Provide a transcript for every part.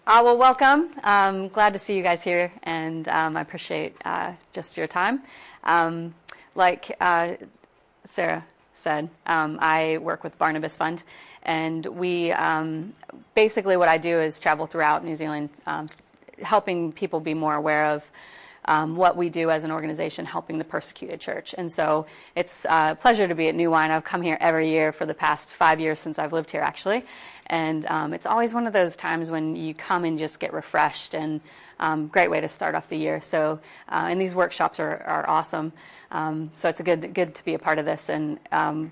Well, welcome. Glad to see you guys here, and I appreciate just your time. Like Sarah said, I work with Barnabas Fund, and we basically what I do is travel throughout New Zealand, helping people be more aware of what we do as an organization, helping the persecuted church. And so it's a pleasure to be at New Wine. I've come here every year for the past 5 years since I've lived here, actually. And it's always one of those times when you come and just get refreshed, and great way to start off the year. So, and these workshops are awesome. So it's good to be a part of this. And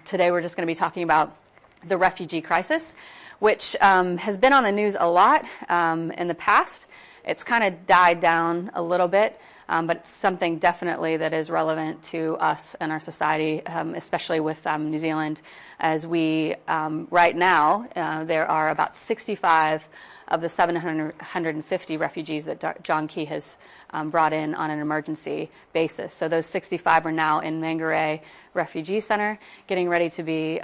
today we're just going to be talking about the refugee crisis, which has been on the news a lot in the past. It's kind of died down a little bit, but it's something definitely that is relevant to us and our society, especially with New Zealand, as we, right now, there are about 65 of the 750 refugees that John Key has brought in on an emergency basis. So those 65 are now in Mangere Refugee Center, getting ready to be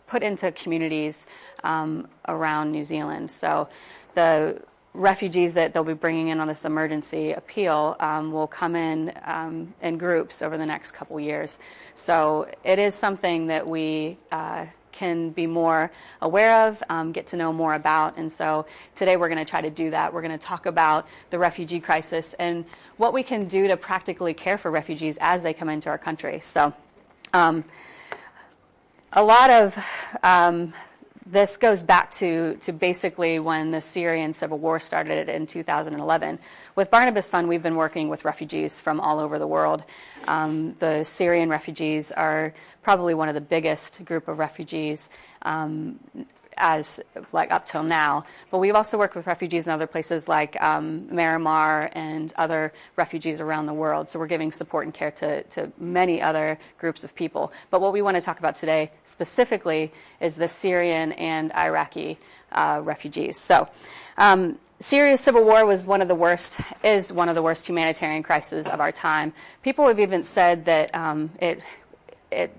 put into communities around New Zealand. So the refugees that they'll be bringing in on this emergency appeal will come in groups over the next couple years. So it is something that we can be more aware of, get to know more about. And so today we're going to try to do that. We're going to talk about the refugee crisis and what we can do to practically care for refugees as they come into our country. So a lot of this goes back to basically when the Syrian civil war started in 2011. With Barnabas Fund, we've been working with refugees from all over the world. The Syrian refugees are probably one of the biggest group of refugees as like up till now. But we've also worked with refugees in other places like Myanmar and other refugees around the world. So we're giving support and care to many other groups of people. But what we want to talk about today specifically is the Syrian and Iraqi refugees. So Syria's civil war is one of the worst humanitarian crises of our time. People have even said that it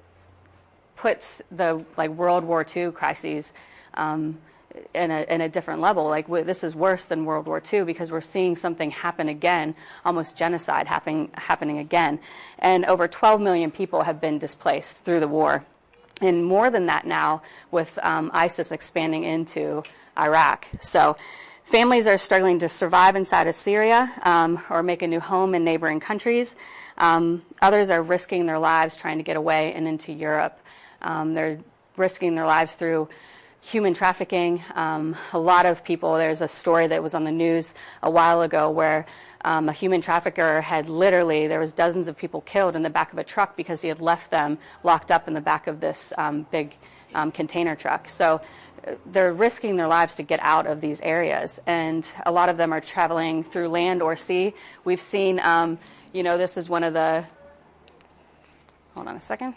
puts the World War II crises in a different level. This is worse than World War II because we're seeing something happen again, almost genocide happening again. And over 12 million people have been displaced through the war. And more than that now with ISIS expanding into Iraq. So families are struggling to survive inside of Syria or make a new home in neighboring countries. Others are risking their lives trying to get away and into Europe. They're risking their lives through human trafficking. A lot of people, there's a story that was on the news a while ago where a human trafficker there was dozens of people killed in the back of a truck because he had left them locked up in the back of this big container truck. So they're risking their lives to get out of these areas. And a lot of them are traveling through land or sea. We've seen, this is one of the, hold on a second.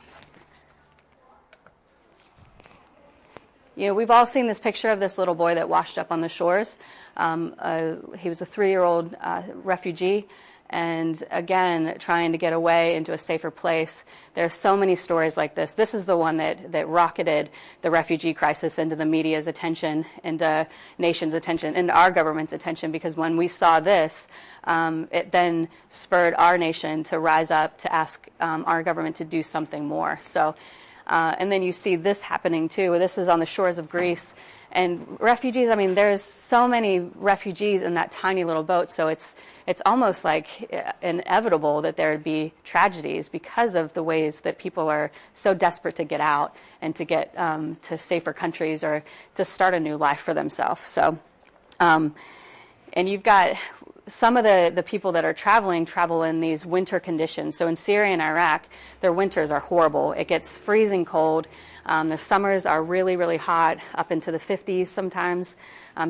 We've all seen this picture of this little boy that washed up on the shores. He was a 3-year-old refugee, and again, trying to get away into a safer place. There's so many stories like this. This is the one that rocketed the refugee crisis into the media's attention, into nation's attention, into our government's attention, because when we saw this, it then spurred our nation to rise up to ask our government to do something more. So. And then you see this happening too. This is on the shores of Greece. And refugees, there's so many refugees in that tiny little boat, so it's almost like inevitable that there would be tragedies because of the ways that people are so desperate to get out and to get to safer countries or to start a new life for themselves. So, and you've got some of the people that are travel in these winter conditions. So in Syria and Iraq, their winters are horrible. It gets freezing cold. Their summers are really, really hot, up into the 50s sometimes.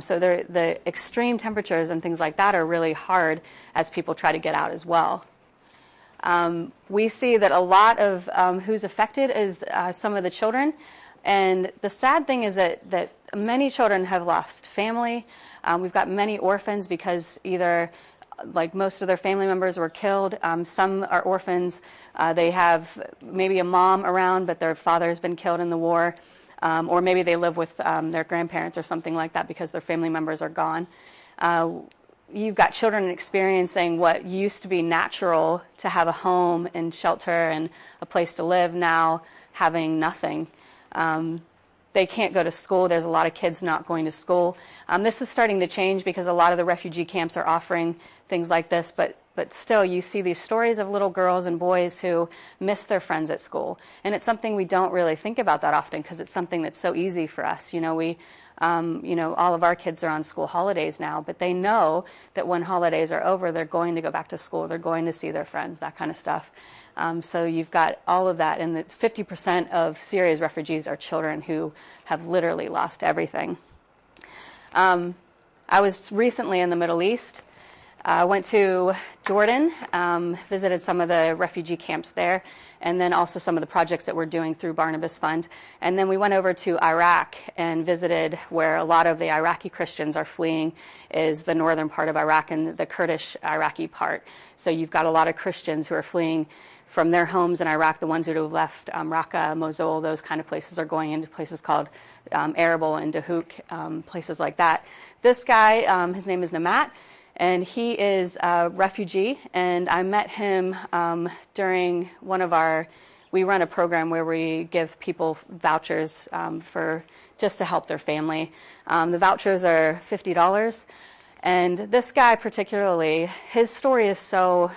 So the extreme temperatures and things like that are really hard as people try to get out as well. We see that a lot of who's affected is some of the children. And the sad thing is that many children have lost family. We've got many orphans because either most of their family members were killed. Some are orphans. They have maybe a mom around, but their father has been killed in the war. or maybe they live with their grandparents or something like that because their family members are gone. You've got children experiencing what used to be natural to have a home and shelter and a place to live, now having nothing. They can't go to school. There's a lot of kids not going to school. This is starting to change because a lot of the refugee camps are offering things like this, but still you see these stories of little girls and boys who miss their friends at school. And it's something we don't really think about that often because it's something that's so easy for us. All of our kids are on school holidays now, but they know that when holidays are over, they're going to go back to school, they're going to see their friends, that kind of stuff. So you've got all of that, and 50% of Syria's refugees are children who have literally lost everything. I was recently in the Middle East. I went to Jordan, visited some of the refugee camps there, and then also some of the projects that we're doing through Barnabas Fund. And then we went over to Iraq and visited where a lot of the Iraqi Christians are fleeing, is the northern part of Iraq and the Kurdish Iraqi part. So you've got a lot of Christians who are fleeing from their homes in Iraq. The ones who have left Raqqa, Mosul, those kind of places are going into places called Erbil and Dahuk, places like that. This guy, his name is Namat, and he is a refugee, and I met him during one of we run a program where we give people vouchers for just to help their family. The vouchers are $50, and this guy particularly, his story is so,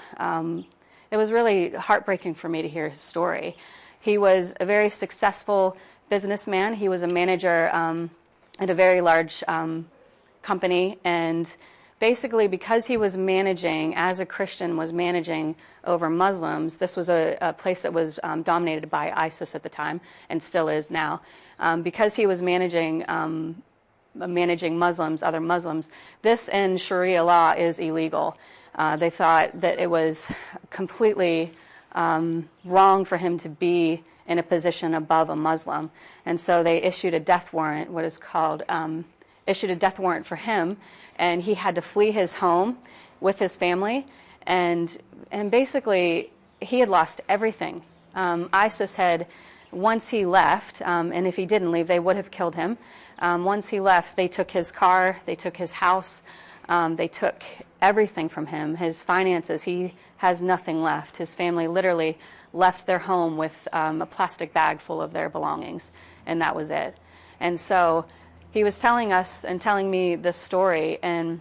it was really heartbreaking for me to hear his story. He was a very successful businessman. He was a manager at a very large company, and basically because he was managing, as a Christian, was managing over Muslims. This was a place that was dominated by ISIS at the time and still is now. Because he was managing Muslims, other Muslims, this in Sharia law is illegal. They thought that it was completely wrong for him to be in a position above a Muslim. And so they issued a death warrant, what is called, issued a death warrant for him, and he had to flee his home with his family, and basically he had lost everything. ISIS had, once he left, and if he didn't leave, they would have killed him. Once he left, they took his car, they took his house, they took everything from him, his finances. He has nothing left. His family literally left their home with a plastic bag full of their belongings, and that was it. And so he was telling us and telling me this story, and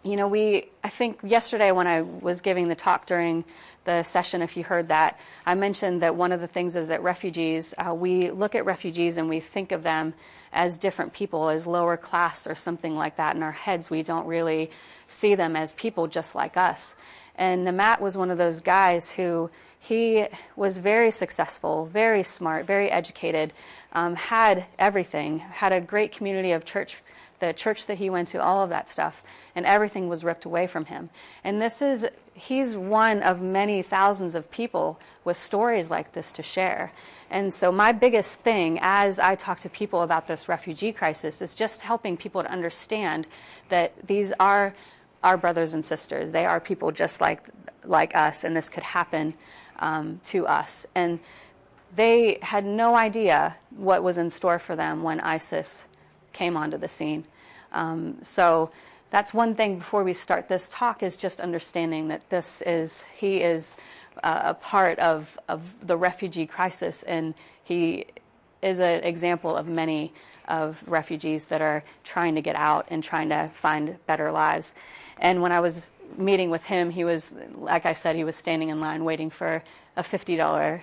I think yesterday when I was giving the talk during the session, if you heard that, I mentioned that one of the things is that refugees, we look at refugees and we think of them as different people, as lower class or something like that. In our heads, we don't really see them as people just like us. And Namat was one of those guys who, he was very successful, very smart, very educated, had everything, had a great community of church, the church that he went to, all of that stuff, and everything was ripped away from him. And he's one of many thousands of people with stories like this to share. And so my biggest thing as I talk to people about this refugee crisis is just helping people to understand that these are our brothers and sisters. They are people just like us, and this could happen to us. And they had no idea what was in store for them when ISIS came onto the scene. So that's one thing before we start this talk, is just understanding that he is a part of the refugee crisis, and he is an example of many of refugees that are trying to get out and trying to find better lives. And when I was meeting with him, he was, like I said, he was standing in line waiting for a $50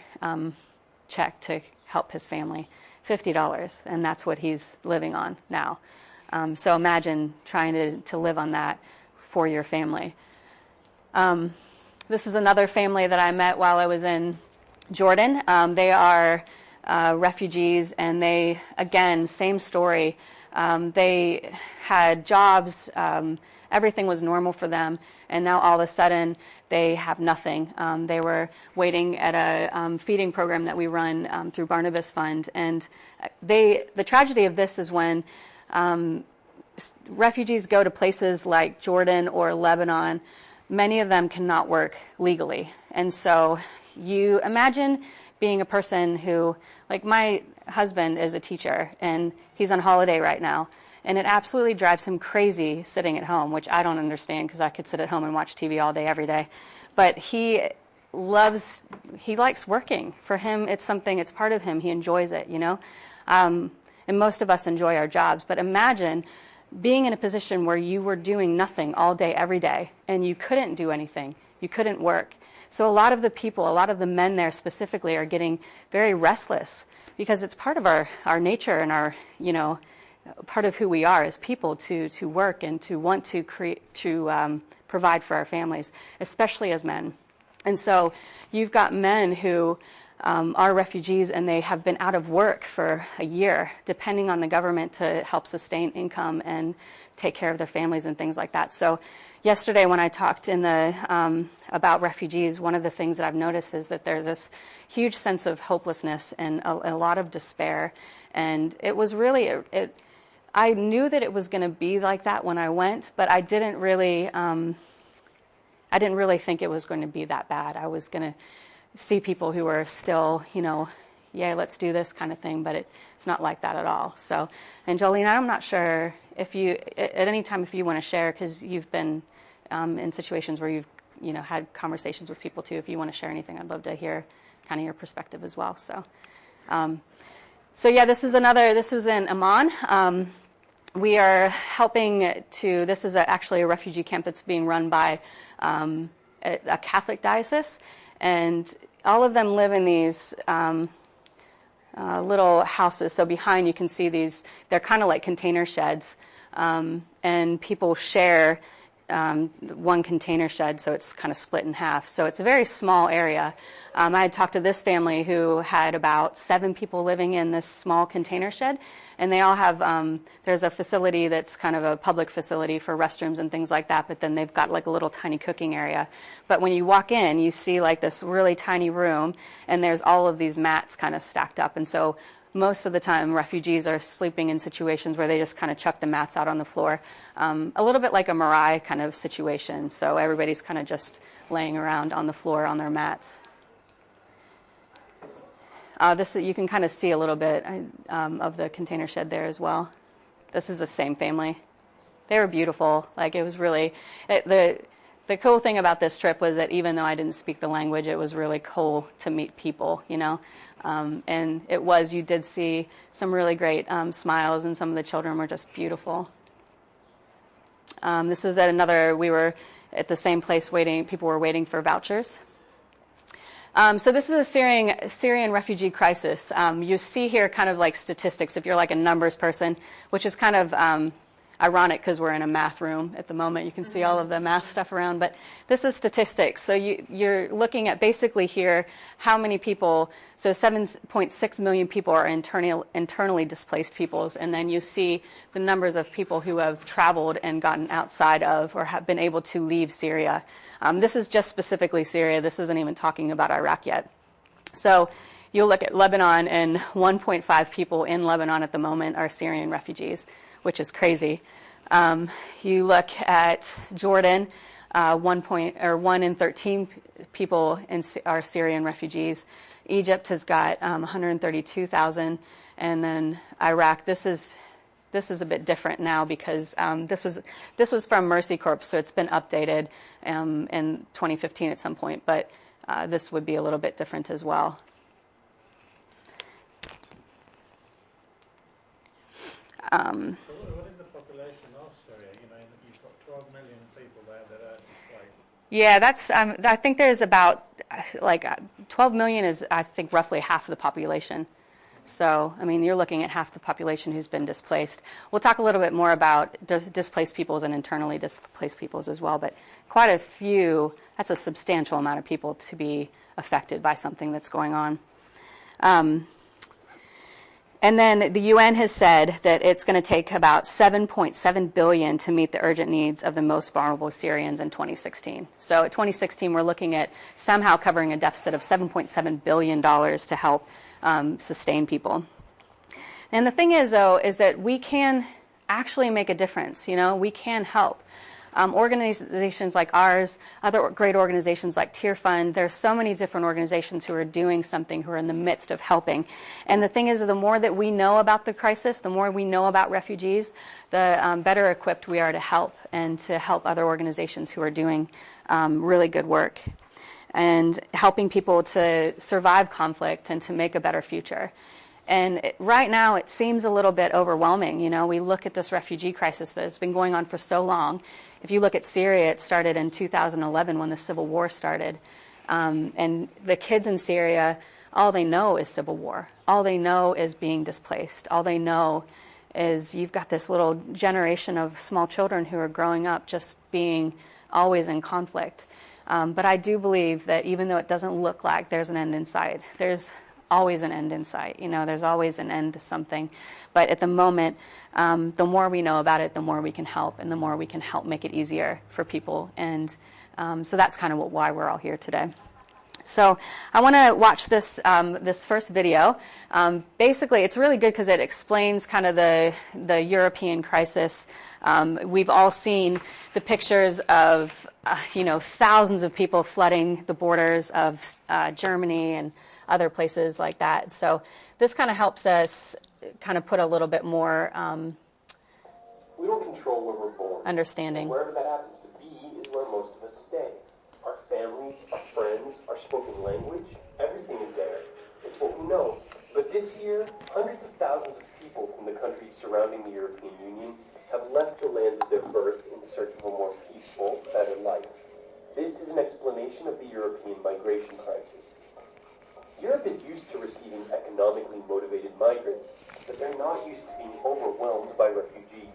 check to help his family. $50, and that's what he's living on now. So imagine trying to live on that for your family. This is another family that I met while I was in Jordan. They are refugees, and they, again, same story. They had jobs, everything was normal for them, and now all of a sudden they have nothing. They were waiting at a feeding program that we run through Barnabas Fund, and the tragedy of this is when refugees go to places like Jordan or Lebanon, many of them cannot work legally. And so you imagine being a person who, like my husband is a teacher, and he's on holiday right now. And it absolutely drives him crazy sitting at home, which I don't understand because I could sit at home and watch TV all day, every day. But he likes working. For him, it's part of him. He enjoys it, you know. And most of us enjoy our jobs. But imagine being in a position where you were doing nothing all day, every day, and you couldn't do anything. You couldn't work. So a lot of the men there specifically are getting very restless because it's part of our nature and our, you know, part of who we are as people to work and to want to provide for our families, especially as men. And so you've got men who are refugees and they have been out of work for a year, depending on the government to help sustain income and take care of their families and things like that. So yesterday when I talked about refugees, one of the things that I've noticed is that there's this huge sense of hopelessness and a lot of despair. And it was really, I knew that it was going to be like that when I went, but I didn't really think it was going to be that bad. I was going to see people who are still, you know, yeah, let's do this kind of thing, but it's not like that at all. So, and Jolene, I'm not sure if you, at any time, if you want to share, because you've been in situations where you've, you know, had conversations with people too. If you want to share anything, I'd love to hear kind of your perspective as well. So, yeah, this is in Amman. We are helping to, this is actually a refugee camp that's being run by a Catholic diocese, and all of them live in these little houses. So behind you can see these, they're kind of like container sheds, and people share one container shed, so it's kind of split in half. So it's a very small area. I had talked to this family who had about 7 people living in this small container shed, and they all have, there's a facility that's kind of a public facility for restrooms and things like that, but then they've got like a little tiny cooking area. But when you walk in, you see like this really tiny room, and there's all of these mats kind of stacked up. And so most of the time, refugees are sleeping in situations where they just kind of chuck the mats out on the floor, a little bit like a marae kind of situation. So everybody's kind of just laying around on the floor on their mats. You can kind of see a little bit of the container shed there as well. This is the same family. They were beautiful. Like, it was really, the cool thing about this trip was that even though I didn't speak the language, it was really cool to meet people, you know. And you did see some really great smiles, and some of the children were just beautiful. This is we were at the same place waiting, people were waiting for vouchers. So this is a Syrian refugee crisis. You see here kind of like statistics, if you're like a numbers person, which is kind of ironic because we're in a math room at the moment. You can see all of the math stuff around, but this is statistics. So you're looking at basically here how many people, so 7.6 million people are internally displaced peoples, and then you see the numbers of people who have traveled and gotten outside of or have been able to leave Syria. This is just specifically Syria. This isn't even talking about Iraq yet. So you'll look at Lebanon, and 1.5 people in Lebanon at the moment are Syrian refugees, which is crazy. You look at Jordan, 1 in 13 people are Syrian refugees. Egypt has got 132,000, and then Iraq. This is a bit different now because this was from Mercy Corps, so it's been updated in 2015 at some point, but this would be a little bit different as well. So what is the population of Syria? You know, you've got 12 million people there that are displaced. Yeah, that's. I think there's about 12 million is, I think, roughly half of the population. So, I mean, you're looking at half the population who's been displaced. We'll talk a little bit more about displaced peoples and internally displaced peoples as well, but quite a few. That's a substantial amount of people to be affected by something that's going on. And then the UN has said that it's going to take about 7.7 billion to meet the urgent needs of the most vulnerable Syrians in 2016. So, in 2016, we're looking at somehow covering a deficit of $7.7 billion to help sustain people. And the thing is, though, is that we can actually make a difference. You know, we can help. Organizations like ours, other great organizations like Tier Fund, there's so many different organizations who are doing something, who are in the midst of helping. And the thing is, the more that we know about the crisis, the more we know about refugees, the better equipped we are to help and to help other organizations who are doing really good work and helping people to survive conflict and to make a better future. And right now, it seems a little bit overwhelming. You know, we look at this refugee crisis that's been going on for so long. If you look at Syria, it started in 2011 when the civil war started. And the kids in Syria, all they know is civil war. All they know is being displaced. All they know is you've got this little generation of small children who are growing up just being always in conflict. But I do believe that even though it doesn't look like there's an end in sight, there's always an end in sight. You know, there's always an end to something. But at the moment, the more we know about it, the more we can help, and the more we can help make it easier for people. And so that's kind of why we're all here today. So I want to watch this this first video. Basically, it's really good because it explains kind of the European crisis. We've all seen the pictures of thousands of people flooding the borders of Germany and other places like that. So this kind of helps us kind of put a little bit more we don't control where we're born. Understanding. Wherever that happens to be is where most of us stay. Our families, our friends, our spoken language, everything is there. It's what we know. But this year, hundreds of thousands of people from the countries surrounding the European Union have left the lands of their birth in search of a more peaceful, better life. This is an explanation of the European migration crisis. Europe is used to receiving economically motivated migrants, but they're not used to being overwhelmed by refugees.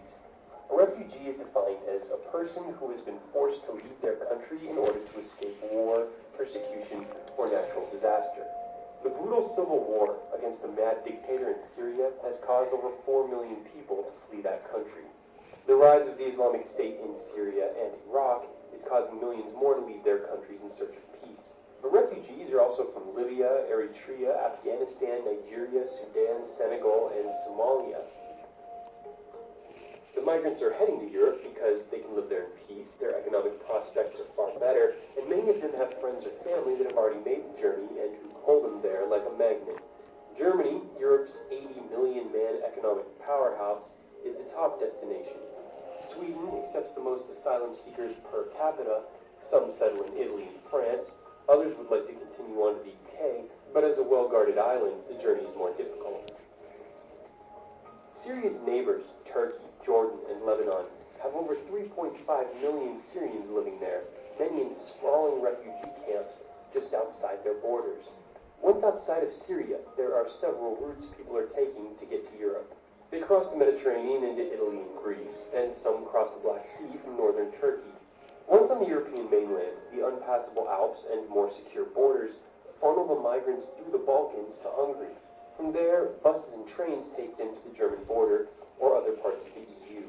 A refugee is defined as a person who has been forced to leave their country in order to escape war, persecution, or natural disaster. The brutal civil war against a mad dictator in Syria has caused over 4 million people to flee that country. The rise of the Islamic State in Syria and Iraq is causing millions more to leave their countries in search of peace. But refugees are also from Libya, Eritrea, Afghanistan, Nigeria, Sudan, Senegal, and Somalia. The migrants are heading to Europe because they can live there in peace, their economic prospects are far better, and many of them have friends or family that have already made the journey and who hold them there like a magnet. Germany, Europe's 80 million man economic powerhouse, is the top destination. Sweden accepts the most asylum seekers per capita. Some settle in Italy and France. Others would like to continue on to the UK, but as a well-guarded island, the journey is more difficult. Syria's neighbors, Turkey, Jordan, and Lebanon, have over 3.5 million Syrians living there, many in sprawling refugee camps just outside their borders. Once outside of Syria, there are several routes people are taking to get to Europe. They cross the Mediterranean into Italy and Greece, and some cross the Black Sea from northern Turkey. Once on the European mainland, the unpassable Alps and more secure borders funnel the migrants through the Balkans to Hungary. From there, buses and trains take them to the German border or other parts of the EU.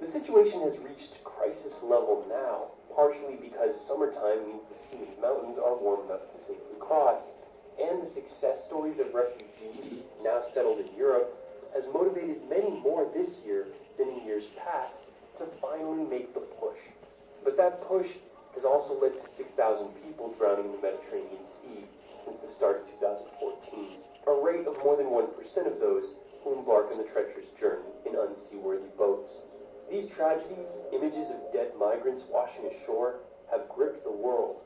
The situation has reached crisis level now, partially because summertime means the sea and mountains are warm enough to safely cross, and the success stories of refugees now settled in Europe has motivated many more this year than in years past to finally make the push. But that push has also led to 6,000 people drowning in the Mediterranean Sea since the start of 2014, a rate of more than 1% of those who embark on the treacherous journey in unseaworthy boats. These tragedies, images of dead migrants washing ashore, have gripped the world.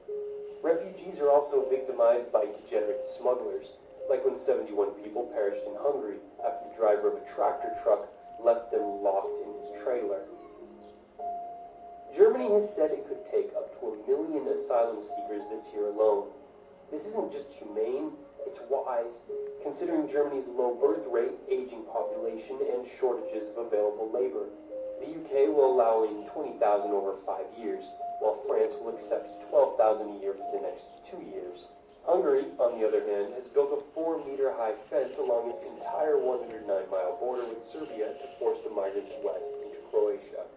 Refugees are also victimized by degenerate smugglers, like when 71 people perished in Hungary after the driver of a tractor truck left them locked in his trailer. Germany has said it could take up to 1 million asylum seekers this year alone. This isn't just humane, it's wise, considering Germany's low birth rate, aging population, and shortages of available labor. The UK will allow in 20,000 over 5 years, while France will accept 12,000 a year for the next 2 years. Hungary, on the other hand, has built a 4-meter-high fence along its entire 109-mile border with Serbia to force the migrants west into Croatia.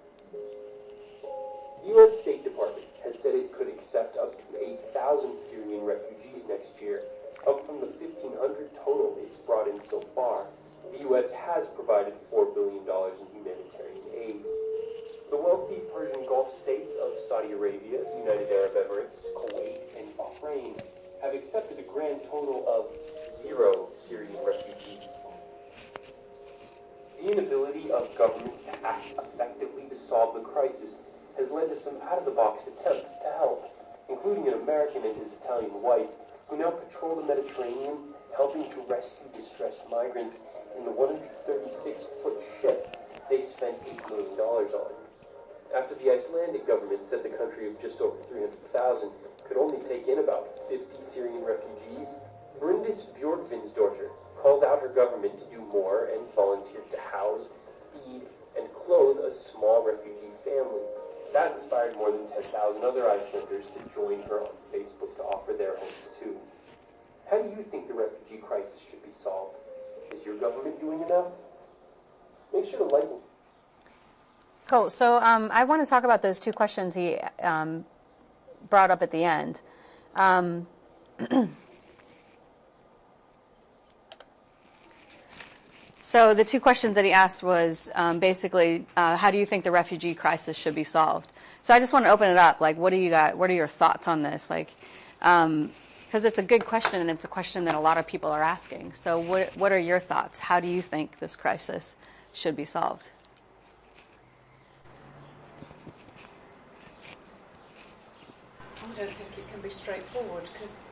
The U.S. State Department has said it could accept up to 8,000 Syrian refugees next year, up from the 1,500 total it's brought in so far. The U.S. has provided $4 billion in humanitarian aid. The of governments to act effectively to solve the crisis has led to some out-of-the-box attempts to help, including an American and his Italian wife, who now patrol the Mediterranean, helping to rescue distressed migrants in the 136-foot ship they spent $8 million on. After the Icelandic government said the country of just over 300,000 could only take in about 50 Syrian refugees, Brindis Bjorgvinsdottir called out her government to do more and volunteered to house, feed, and clothe a small refugee family. That inspired more than 10,000 other Icelanders to join her on Facebook to offer their homes too. How do you think the refugee crisis should be solved? Is your government doing enough? Make sure to like it. Cool. So I want to talk about those two questions he brought up at the end. So the two questions that he asked was basically, how do you think the refugee crisis should be solved? So I just want to open it up. Like, what do you got? What are your thoughts on this? Like, because it's a good question, and it's a question that a lot of people are asking. So what are your thoughts? How do you think this crisis should be solved? I don't think it can be straightforward, because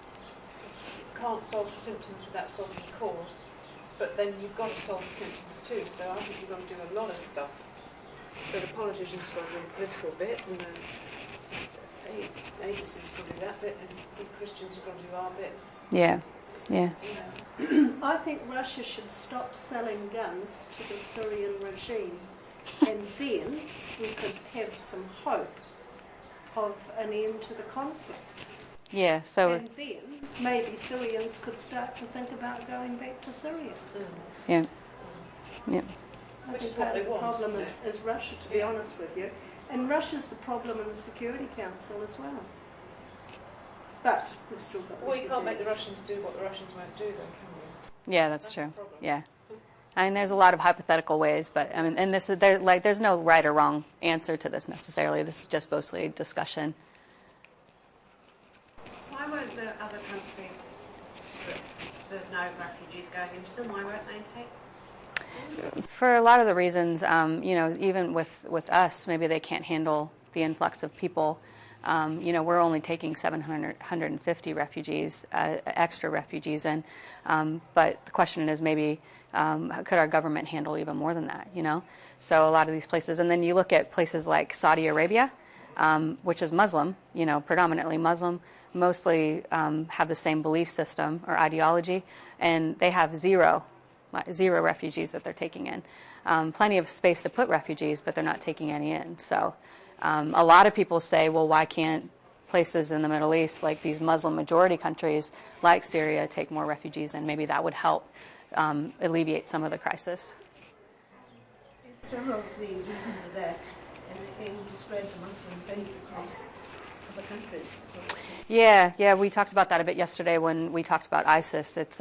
you can't solve the symptoms without solving the cause. But then you've got to solve the symptoms too, so I think you've got to do a lot of stuff. So the politicians have got to do the political bit, and the agencies have got to do that bit, and the Christians have got to do our bit. Yeah, yeah. I think Russia should stop selling guns to the Syrian regime, and then we could have some hope of an end to the conflict. Yeah, so... And then maybe Syrians could start to think about going back to Syria. Yeah, yeah. Which is what they want, the problem isn't is Russia, to be honest with you. And Russia's the problem in the Security Council as well. But we've still got... Well, you can't make the Russians do what the Russians won't do, though, can you? Yeah, that's true. Yeah. I mean, there's a lot of hypothetical ways, but I mean, and this is there's no right or wrong answer to this necessarily. This is just mostly a discussion. Why won't the other countries that there's no refugees going into them, why won't they take? For a lot of the reasons, even with us, maybe they can't handle the influx of people. We're only taking 750 refugees, extra refugees in. But the question is maybe, could our government handle even more than that, So a lot of these places. And then you look at places like Saudi Arabia, which is Muslim, predominantly Muslim, mostly have the same belief system or ideology, and they have zero refugees that they're taking in. Plenty of space to put refugees, but they're not taking any in. So a lot of people say, well, why can't places in the Middle East, like these Muslim majority countries like Syria, take more refugees, and maybe that would help alleviate some of the crisis? Some of the reason for that and to spread the Muslim faith across other countries. Yeah, we talked about that a bit yesterday when we talked about ISIS. It's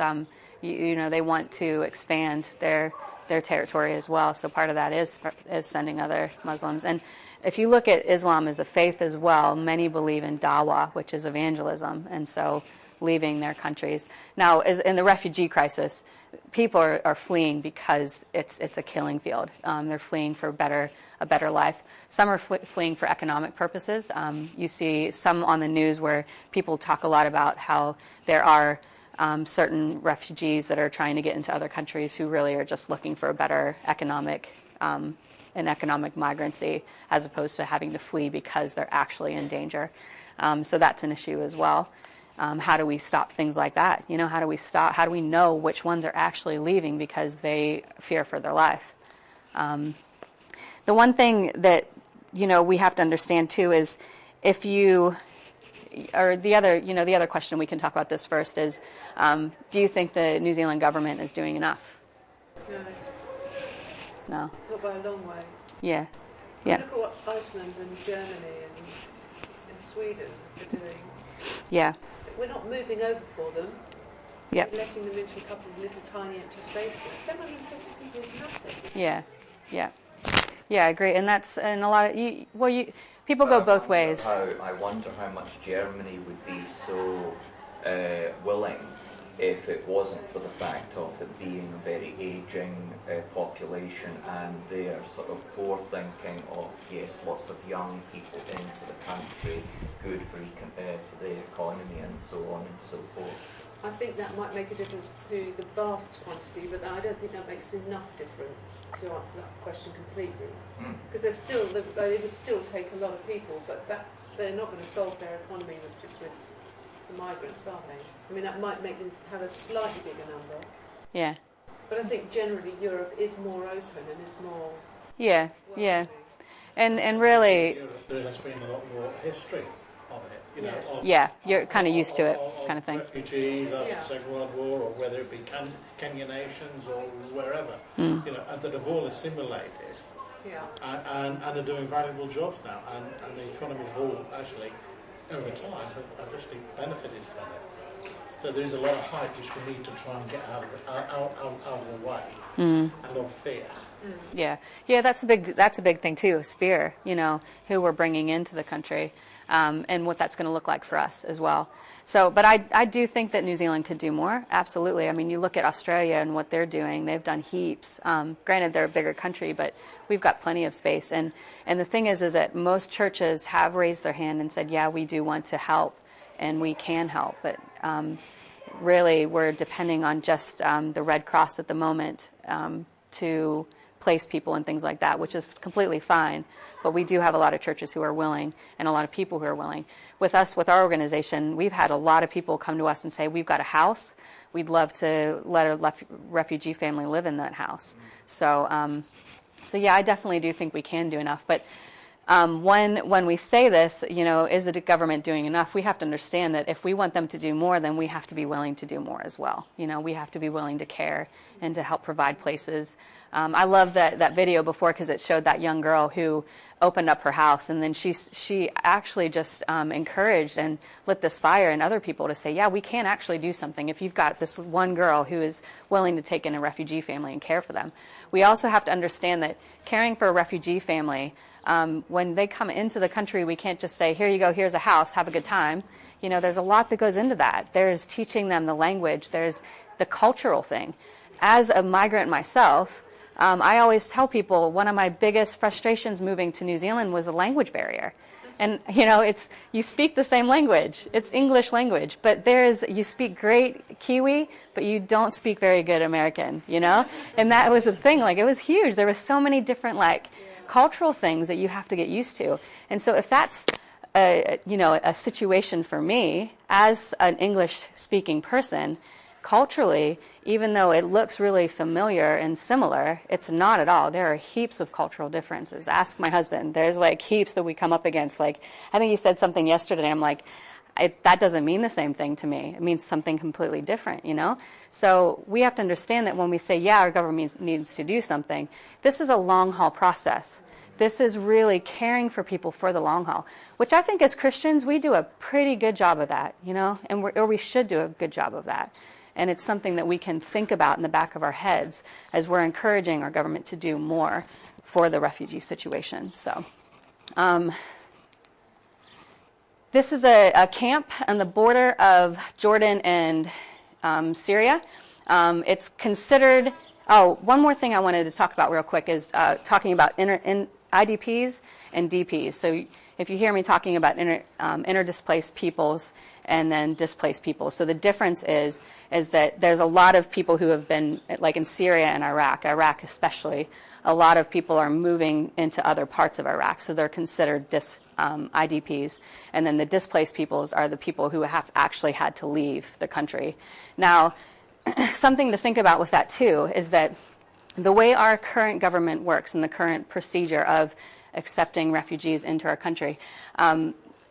they want to expand their territory as well. So part of that is sending other Muslims. And if you look at Islam as a faith as well, many believe in dawah, which is evangelism, and so leaving their countries. Now, in the refugee crisis, people are fleeing because it's a killing field. They're fleeing for a better life. Some are fleeing for economic purposes. You see some on the news where people talk a lot about how there are certain refugees that are trying to get into other countries who really are just looking for a better economic migrancy, as opposed to having to flee because they're actually in danger. So that's an issue as well. How do we stop things like that? How do we know which ones are actually leaving because they fear for their life? The one thing that, we have to understand too is the other question, we can talk about this first, is do you think the New Zealand government is doing enough? No. Not by a long way. Yeah. Look at what Iceland and Germany and Sweden are doing. Yeah. We're not moving over for them. Yep. We're letting them into a couple of little tiny empty spaces. 750 people is nothing. Yeah, I agree. And a lot of people go both ways. I wonder how much Germany would be so willing if it wasn't for the fact of it being a very ageing population and their sort of forethinking of, yes, lots of young people into the country, good for the economy and so on and so forth. I think that might make a difference to the vast quantity, but I don't think that makes enough difference to answer that question completely. Because they would still take a lot of people, but they're not going to solve their economy with the migrants, are they? I mean, that might make them have a slightly bigger number. Yeah. But I think generally Europe is more open and is more... Yeah, welcoming. yeah. And really... Europe, there has been a lot more history of it, you know. Of, yeah, you're kind of used to it, kind of thing. Refugees after the Second World War, or whether it be Kenya nations or wherever, you know, and that have all assimilated. Yeah. And are doing valuable jobs now, and the economies have all actually, over time, have actually benefited from it. So there's a lot of hype which we need to try and get out of the way, and of fear. Yeah, that's a big thing too, is fear. You know, who we're bringing into the country, and what that's going to look like for us as well. So, but I do think that New Zealand could do more. Absolutely. I mean, you look at Australia and what they're doing; they've done heaps. Granted, they're a bigger country, but we've got plenty of space. And the thing is that most churches have raised their hand and said, yeah, we do want to help, and we can help, but. Really, we're depending on just the Red Cross at the moment to place people and things like that, which is completely fine. But we do have a lot of churches who are willing and a lot of people who are willing. With us, with our organization, we've had a lot of people come to us and say, we've got a house. We'd love to let a refugee family live in that house. So yeah, I definitely do think we can do enough. But when we say this, you know, is the government doing enough? We have to understand that if we want them to do more, then we have to be willing to do more as well. You know, we have to be willing to care and to help provide places. I love that video before because it showed that young girl who opened up her house, and then she actually just encouraged and lit this fire in other people to say, yeah, we can actually do something if you've got this one girl who is willing to take in a refugee family and care for them. We also have to understand that caring for a refugee family, when they come into the country, we can't just say, here you go, here's a house, have a good time. You know, there's a lot that goes into that. There's teaching them the language. There's the cultural thing. As a migrant myself, I always tell people one of my biggest frustrations moving to New Zealand was the language barrier. And, you know, you speak the same language. It's English language. But you speak great Kiwi, but you don't speak very good American, you know? And that was the thing. Like, it was huge. There were so many different, cultural things that you have to get used to. And so if that's a situation for me as an English-speaking person, culturally, even though it looks really familiar and similar, it's not at all. There are heaps of cultural differences. Ask my husband. There's heaps that we come up against. I think he said something yesterday. I'm like, that doesn't mean the same thing to me. It means something completely different, you know? So we have to understand that when we say, yeah, our government needs to do something, this is a long-haul process. This is really caring for people for the long haul, which I think as Christians, we do a pretty good job of that, you know? Or we should do a good job of that. And it's something that we can think about in the back of our heads as we're encouraging our government to do more for the refugee situation. So this is a camp on the border of Jordan and Syria. It's considered... Oh, one more thing I wanted to talk about real quick is talking about IDPs and DPs. So if you hear me talking about interdisplaced peoples and then displaced people. So the difference is that there's a lot of people who have been, in Syria and Iraq especially, a lot of people are moving into other parts of Iraq. So they're considered IDPs. And then the displaced peoples are the people who have actually had to leave the country. Now, something to think about with that too is that the way our current government works and the current procedure of accepting refugees into our country,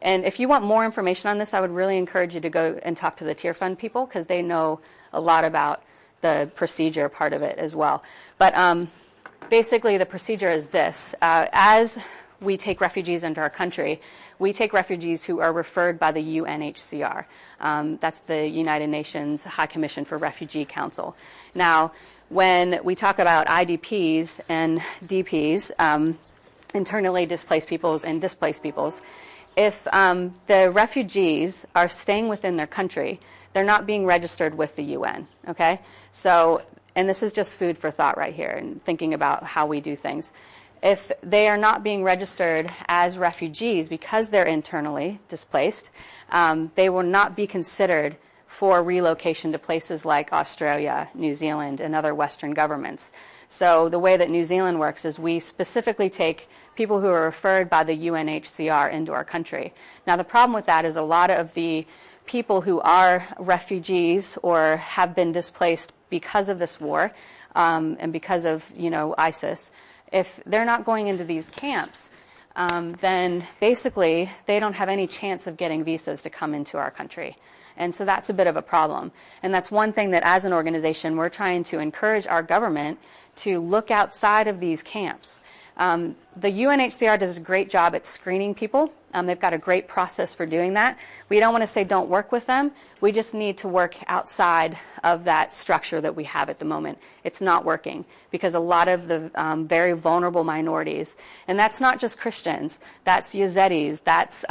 and if you want more information on this, I would really encourage you to go and talk to the Tier Fund people because they know a lot about the procedure part of it as well. But basically the procedure is this. As we take refugees into our country, we take refugees who are referred by the UNHCR. That's the United Nations High Commission for Refugee Council. Now, when we talk about IDPs and DPs, internally displaced peoples and displaced peoples, if the refugees are staying within their country, they're not being registered with the UN, okay? So, and this is just food for thought right here, and thinking about how we do things. If they are not being registered as refugees because they're internally displaced, they will not be considered for relocation to places like Australia, New Zealand, and other Western governments. So the way that New Zealand works is we specifically take people who are referred by the UNHCR into our country. Now the problem with that is a lot of the people who are refugees or have been displaced because of this war and because of, ISIS, if they're not going into these camps, then basically they don't have any chance of getting visas to come into our country. And so that's a bit of a problem. And that's one thing that as an organization we're trying to encourage our government to look outside of these camps. The UNHCR does a great job at screening people. They've got a great process for doing that. We don't want to say don't work with them. We just need to work outside of that structure that we have at the moment. It's not working because a lot of the very vulnerable minorities, and that's not just Christians, that's Yazidis, that's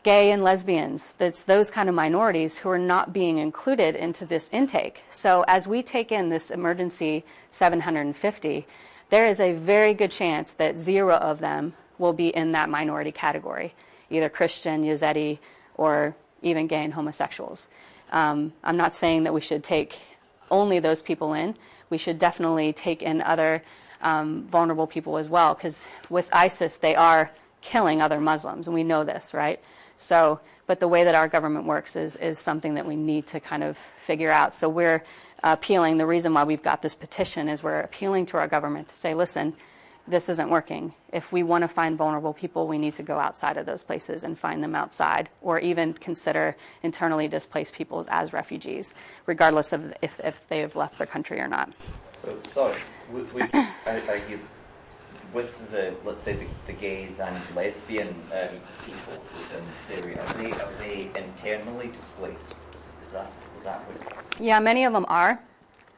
gay and lesbians, that's those kind of minorities who are not being included into this intake. So as we take in this emergency 750, there is a very good chance that 0 of them will be in that minority category, either Christian, Yazidi, or even gay and homosexuals. I'm not saying that we should take only those people in. We should definitely take in other vulnerable people as well, because with ISIS, they are killing other Muslims, and we know this, right? So, but the way that our government works is something that we need to kind of figure out. So we're appealing. The reason why we've got this petition is we're appealing to our government to say, listen, this isn't working. If we want to find vulnerable people, we need to go outside of those places and find them outside, or even consider internally displaced peoples as refugees, regardless of if they have left their country or not. So, sorry, are you, with the, let's say, the gays and lesbian people in Syria, are they internally displaced? Is that what? Yeah, many of them are.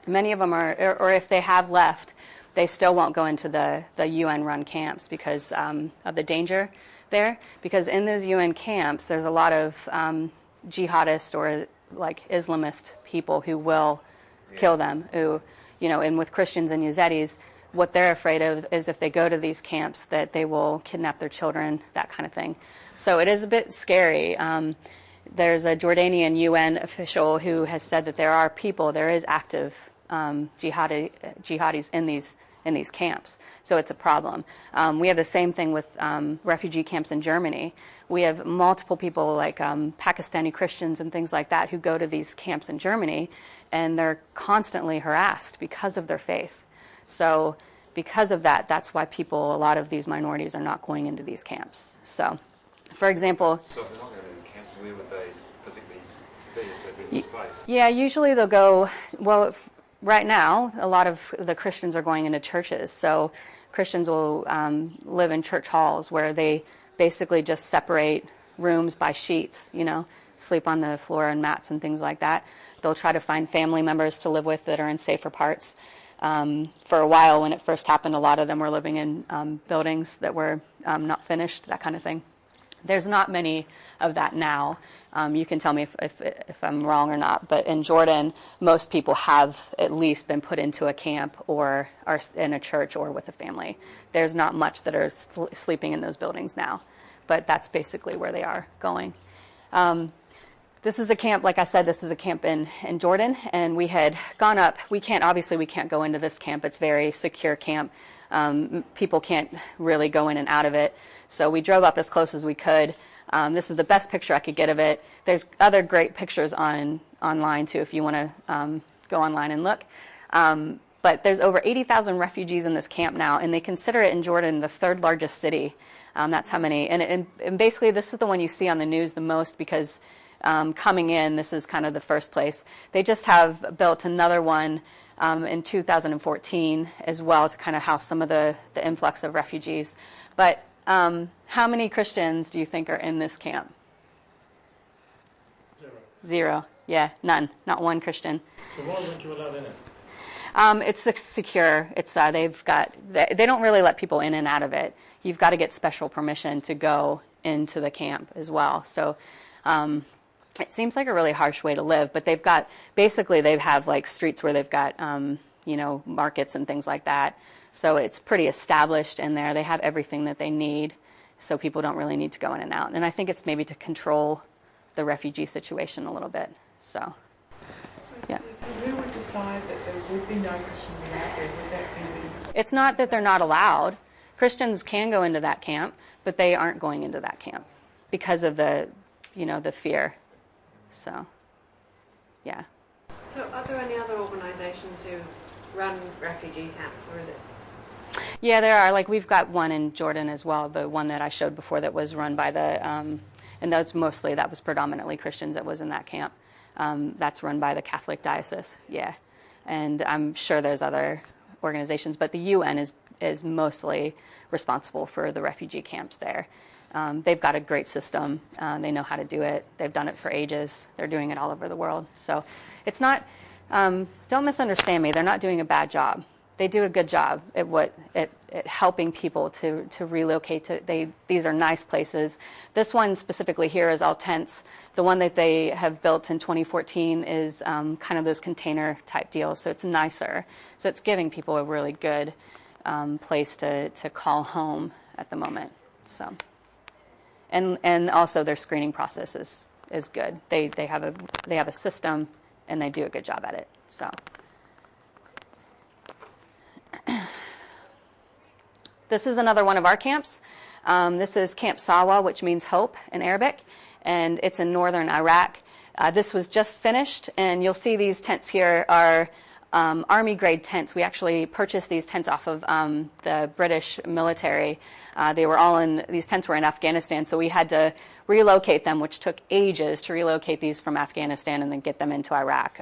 Many of them are, or if they have left, they still won't go into the UN-run camps because of the danger there. Because in those UN camps, there's a lot of jihadist or like Islamist people who will kill them. Who, and with Christians and Yazidis, what they're afraid of is if they go to these camps that they will kidnap their children, that kind of thing. So it is a bit scary. There's a Jordanian UN official who has said that there is active jihadis in these camps. So it's a problem. We have the same thing with refugee camps in Germany. We have multiple people like Pakistani Christians and things like that who go to these camps in Germany, and they're constantly harassed because of their faith. So because of that, that's why a lot of these minorities are not going into these camps. So, for example... So if they're not going to these camps, where would they physically be if they've been displaced? Yeah, usually they'll go... Well, right now, a lot of the Christians are going into churches. So Christians will live in church halls where they basically just separate rooms by sheets, sleep on the floor and mats and things like that. They'll try to find family members to live with that are in safer parts. For a while, when it first happened, a lot of them were living in buildings that were not finished, that kind of thing. There's not many of that now. You can tell me if I'm wrong or not, but in Jordan, most people have at least been put into a camp or are in a church or with a family. There's not much that are sleeping in those buildings now, but that's basically where they are going. This is a camp, like I said, this is a camp in Jordan, and we had gone up. We can't go into this camp. It's a very secure camp. People can't really go in and out of it. So we drove up as close as we could. This is the best picture I could get of it. There's other great pictures online, too, if you want to go online and look. But there's over 80,000 refugees in this camp now, and they consider it in Jordan the third largest city. That's how many. And basically, this is the one you see on the news the most because coming in, this is kind of the first place. They just have built another one in 2014 as well to kind of house some of the influx of refugees. But how many Christians do you think are in this camp? 0. 0. Yeah, none. Not one Christian. So why weren't you allowed in it? It's secure. It's they don't really let people in and out of it. You've got to get special permission to go into the camp as well. So it seems like a really harsh way to live, but they have like streets where they've got markets and things like that. So it's pretty established in there. They have everything that they need, so people don't really need to go in and out. And I think it's maybe to control the refugee situation a little bit. So yeah. Who would decide that there would be no Christians allowed there? Would that be? It's not that they're not allowed. Christians can go into that camp, but they aren't going into that camp because of the fear. So, yeah. So are there any other organisations who run refugee camps, or is it? Yeah, there are. Like, we've got one in Jordan as well, the one that I showed before that was run by and that was predominantly Christians that was in that camp. That's run by the Catholic diocese, yeah. And I'm sure there's other organizations, but the UN is mostly responsible for the refugee camps there. They've got a great system. They know how to do it. They've done it for ages. They're doing it all over the world. So it's not, don't misunderstand me, they're not doing a bad job. They do a good job at helping people to relocate. These are nice places. This one specifically here is all tents. The one that they have built in 2014 is kind of those container type deals, so it's nicer. So it's giving people a really good place to call home at the moment. So, and also their screening process is good. They have a system, and they do a good job at it. So. This is another one of our camps. This is Camp Sawa, which means hope in Arabic, and it's in northern Iraq. This was just finished, and you'll see these tents here are Army-grade tents. We actually purchased these tents off of the British military. These tents were in Afghanistan, so we had to relocate them, which took ages to relocate these from Afghanistan and then get them into Iraq.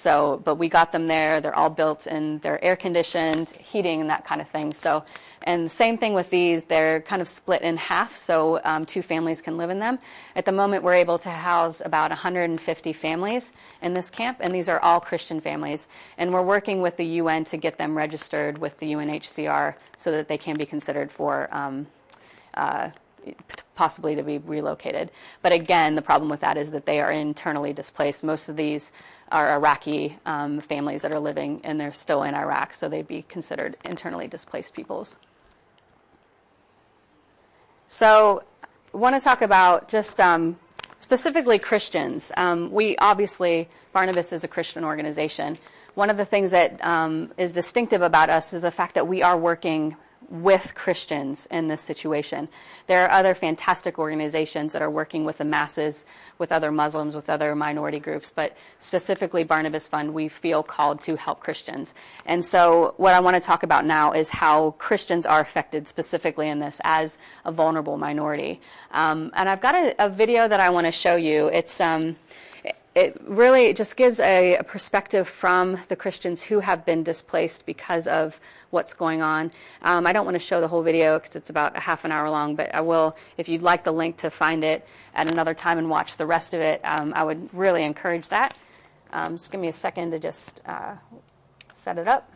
But we got them there. They're all built and they're air conditioned, heating and that kind of thing. So, and the same thing with these, they're kind of split in half, so 2 families can live in them. At the moment, we're able to house about 150 families in this camp, and these are all Christian families. And we're working with the UN to get them registered with the UNHCR so that they can be considered for possibly to be relocated. But again, the problem with that is that they are internally displaced. Most of these are Iraqi families that are living, and they're still in Iraq, so they'd be considered internally displaced peoples. So I want to talk about just specifically Christians. Barnabas is a Christian organization. One of the things that is distinctive about us is the fact that we are working with Christians in this situation. There are other fantastic organizations that are working with the masses, with other Muslims, with other minority groups, but specifically Barnabas Fund, we feel called to help Christians. And so what I want to talk about now is how Christians are affected specifically in this as a vulnerable minority. And I've got a video that I want to show you. It really just gives a perspective from the Christians who have been displaced because of what's going on. I don't want to show the whole video because it's about a half an hour long, but I will, if you'd like the link to find it at another time and watch the rest of it, I would really encourage that. Just give me a second to just set it up.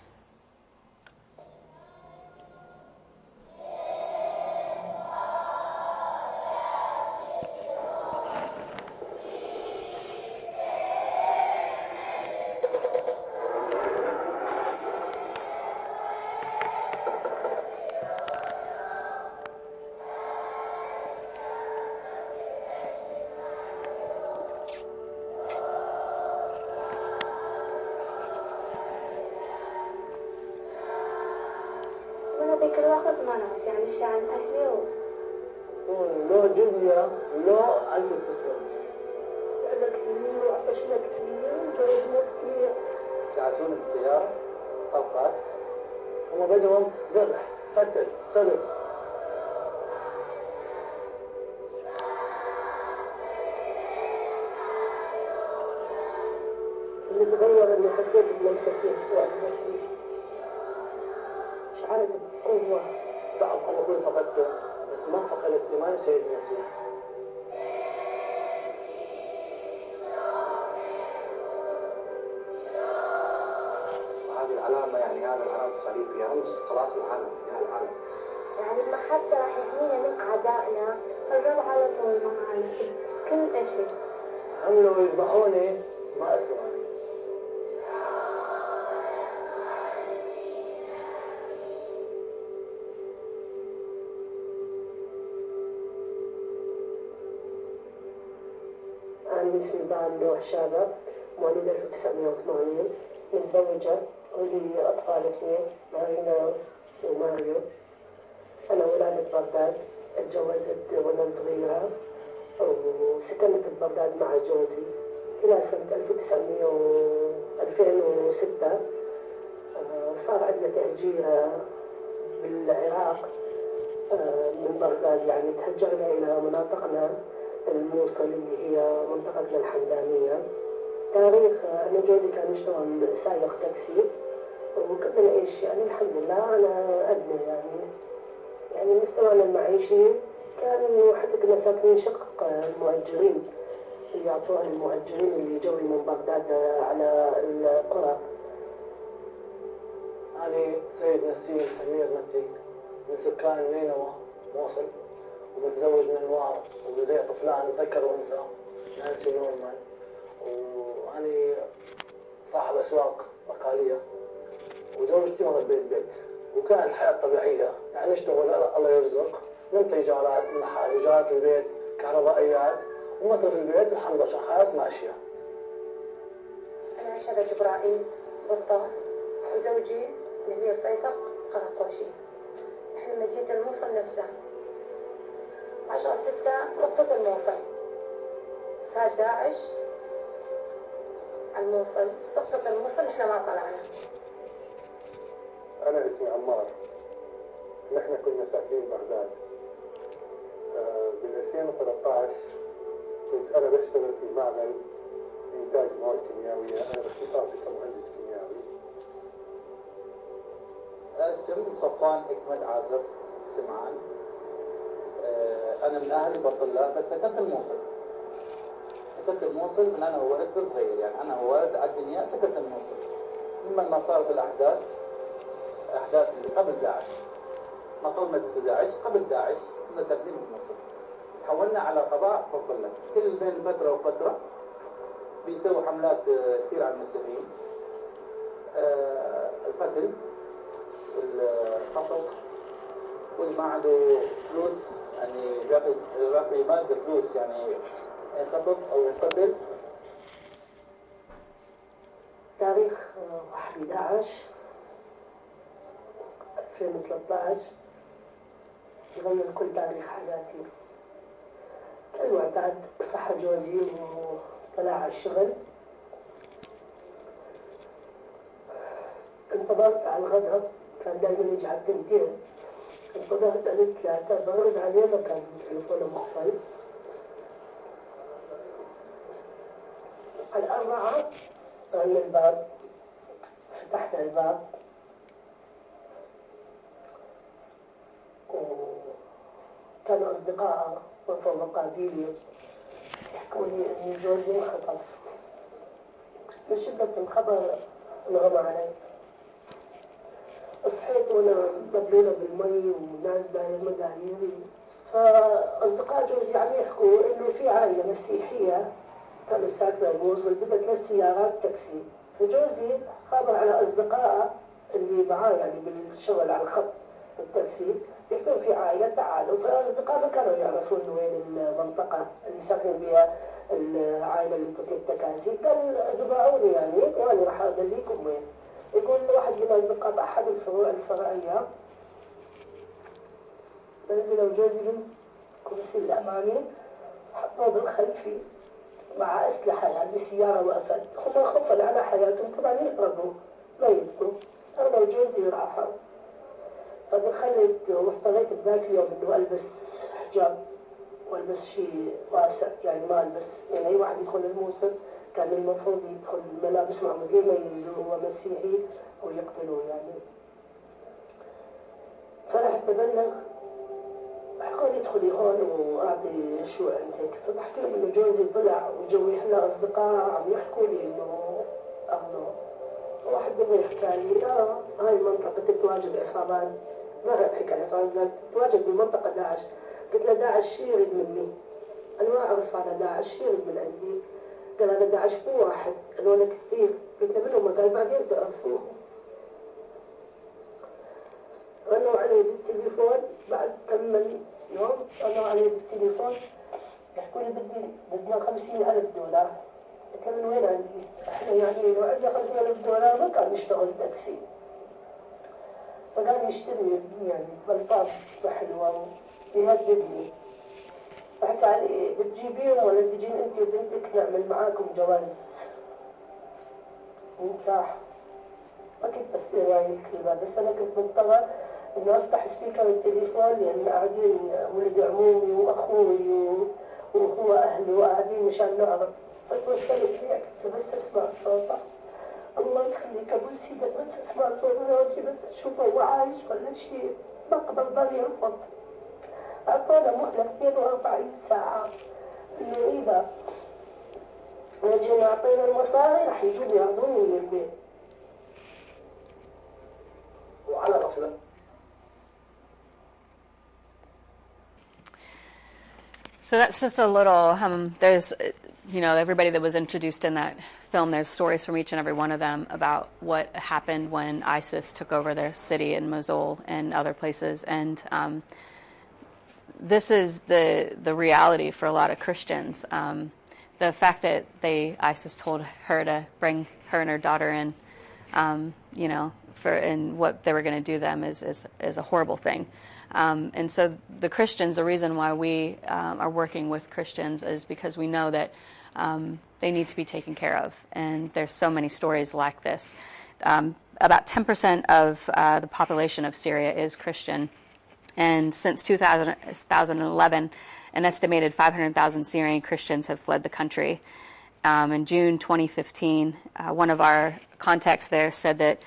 له جزية له 1000 تسلم لأنك كثير وعطشنا كثير وجربنا كثير تعسون بالسيارة طبقات هم بدهم ذبح قتل صدق اللي تغير اللي حسيت بلمسة فيه السؤال المسيح شعرت بقوة ضعف أنا أقول فقدته بس ما فقدت إيمان سيد المسيح خلاص العالم يا العالم. يعني المحبة راح يحمينا من أعدائنا، فالرب على طول معانا في كل شيء. عملوا يذبحوني ما أسمع. أنا اسمي بانو حشابة، مواليد 1980، متزوجة، ولي أطفال 2، مارينا وماريو. أنا ولادة بغداد، اتجوزت وأنا صغيرة وسكنت ببغداد مع جوزي إلى سنة 2006. صار عندنا تهجير بالعراق من بغداد، يعني تهجرنا إلى مناطقنا الموصل اللي هي منطقتنا الحمدانية. تاريخ أنا جوزي كان يشتغل سائق تاكسي وكنا نعيش يعني الحمد لله أنا أدنى يعني مستوانا المعيشي كان حتى كنا ساكنين شقق المؤجرين اللي يعطوها للمؤجرين اللي جوا من بغداد على القرى. أنا سيد نسيم سمير نتي من سكان نينوى موصل، ومتزوج من وار ولدي طفلان ذكر وانثى نانسي ونورمان، وأنا صاحب أسواق بقالية، وزوجتي مربية بيت. وكانت الحياة طبيعية، يعني نشتغل الله يرزق من تجارات من حاجات البيت كهربائيات ومصرف البيت، والحمد لله حياة ماشية. أنا شذا جبرائيل بطة، وزوجي نبيل فيصل قرطوشي. إحنا مدينة الموصل نفسها. 10/6 سقطت الموصل، فات داعش على الموصل، سقطت الموصل، إحنا ما طلعنا. أنا اسمي عمار، نحن كنا ساكنين بغداد. بال 2013 كنت أنا بشتغل في معمل إنتاج مواد كيميائية، أنا باختصاصي كمهندس كيميائي. اسمي صفوان حكمت عازف سمعان. أنا من أهل بطلة بس سكنت الموصل. سكنت الموصل من أنا وولد صغير، يعني أنا وولد على الدنيا سكنت الموصل. مما ما صارت الأحداث اللي قبل داعش، ما قومت داعش قبل داعش كنا ساكنين بالموصل. تحولنا على قضاء بطلة، كل بين فترة وفترة بيسووا حملات كثير على المسيحيين، القتل والخطف، واللي ما عنده فلوس يعني باقي ما عنده فلوس يعني ينخطف أو ينقتل. تاريخ 11/2013 يغير كل تاريخ حياتي. كالمعتاد صحى جوزي وطلع على الشغل، انتظرت على الغداء، كان دائما يجي على 2، انتظرت على 3، برد عليه ما كان تليفونه مقفل. على 4 رن الباب، فتحت الباب وكانوا أصدقاء وفوا مقابلي يحكوا لي إن جوزي انخطف. من شدة الخبر انغمى علي. صحيت وأنا مبلولة بالمي وناس داير مداير، فأصدقاء جوزي عم يحكوا إنه في عائلة مسيحية كانت ساكنة الموصل بدها 3 سيارات تاكسي، فجوزي خابر على أصدقائه اللي معاه يعني بالشغل على الخط التاكسي، يحكوا في عائلة تعالوا. فأصدقاء ما كانوا يعرفون وين المنطقة اللي ساكن بها العائلة اللي بتطلب التكاسي، كان دفعوني يعني وأنا راح أدليكم وين. يقول واحد من الأصدقاء بأحد الفروع الفرعية نزلوا جوزي من كرسي الأمامي، حطوه بالخلفي مع أسلحة يعني سيارة وقفت، هم خوفا على حياتهم طبعا يهربوا ما يبقوا. أنا وجوزي راحوا، فدخلت واضطريت بذاك اليوم إنه ألبس حجاب والبس شيء واسع، يعني ما ألبس، يعني أي واحد يدخل الموصل كان المفروض يدخل ملابس معمولية يميزوا هو مسيحي ويقتلوه يعني. فرحت ببلغ، حكوا لي ادخلي هون واعطي شو عندك، فبحكي لهم انه جوزي طلع وجوي احنا اصدقاء عم يحكوا لي انه اغنوا. واحد زميلي يحكي لي هاي المنطقة تتواجد عصابات، ما بحكي عن عصابات، تتواجد بمنطقة داعش. قلت له داعش يريد مني، أنا ما أعرف هذا داعش يريد من عندي. قال أنا داعش مو واحد، هذول كثير. قلت له منهم؟ قال بعدين تعرفوهم. رنوا علي بالتليفون بعد كم من يوم، رنوا علي بالتليفون يحكوا لي بدنا $50,000. قلت له من وين عندي؟ احنا يعني لو عندنا $50,000 ما كان نشتغل تاكسي. فقال يشتري يعني بلطات حلوة ويهددني. فحكى علي بتجيبيهم ولا تجين انت وبنتك نعمل معاكم جواز نكاح. ما كنت أصير هاي الكلمة، بس أنا كنت مضطرة إنه أفتح سبيكر التليفون لأن قاعدين ولد عمومي وأخوي وهو أهلي وقاعدين مشان نعرف. فتوصلت لي كنت بس أسمع صوته. الله يخليك أبو سيدك بس أسمع صوت زوجي بس أشوفه هو عايش ولا شيء. ما أقدر ضل يرفض. أعطونا مهلة 42 ساعة إنه إذا رجعنا أعطينا المصاري رح يجوا ياخذوني من البيت. وعلى رسوله. So that's just a little, there's, everybody that was introduced in that film, there's stories from each and every one of them about what happened when ISIS took over their city in Mosul and other places. And this is the reality for a lot of Christians. The fact that ISIS told her to bring her and her daughter in, and what they were going to do them is a horrible thing. And so the Christians, the reason why we are working with Christians is because we know that they need to be taken care of. And there's so many stories like this. About 10% of the population of Syria is Christian. And since 2011, an estimated 500,000 Syrian Christians have fled the country. In June 2015, one of our contacts there said that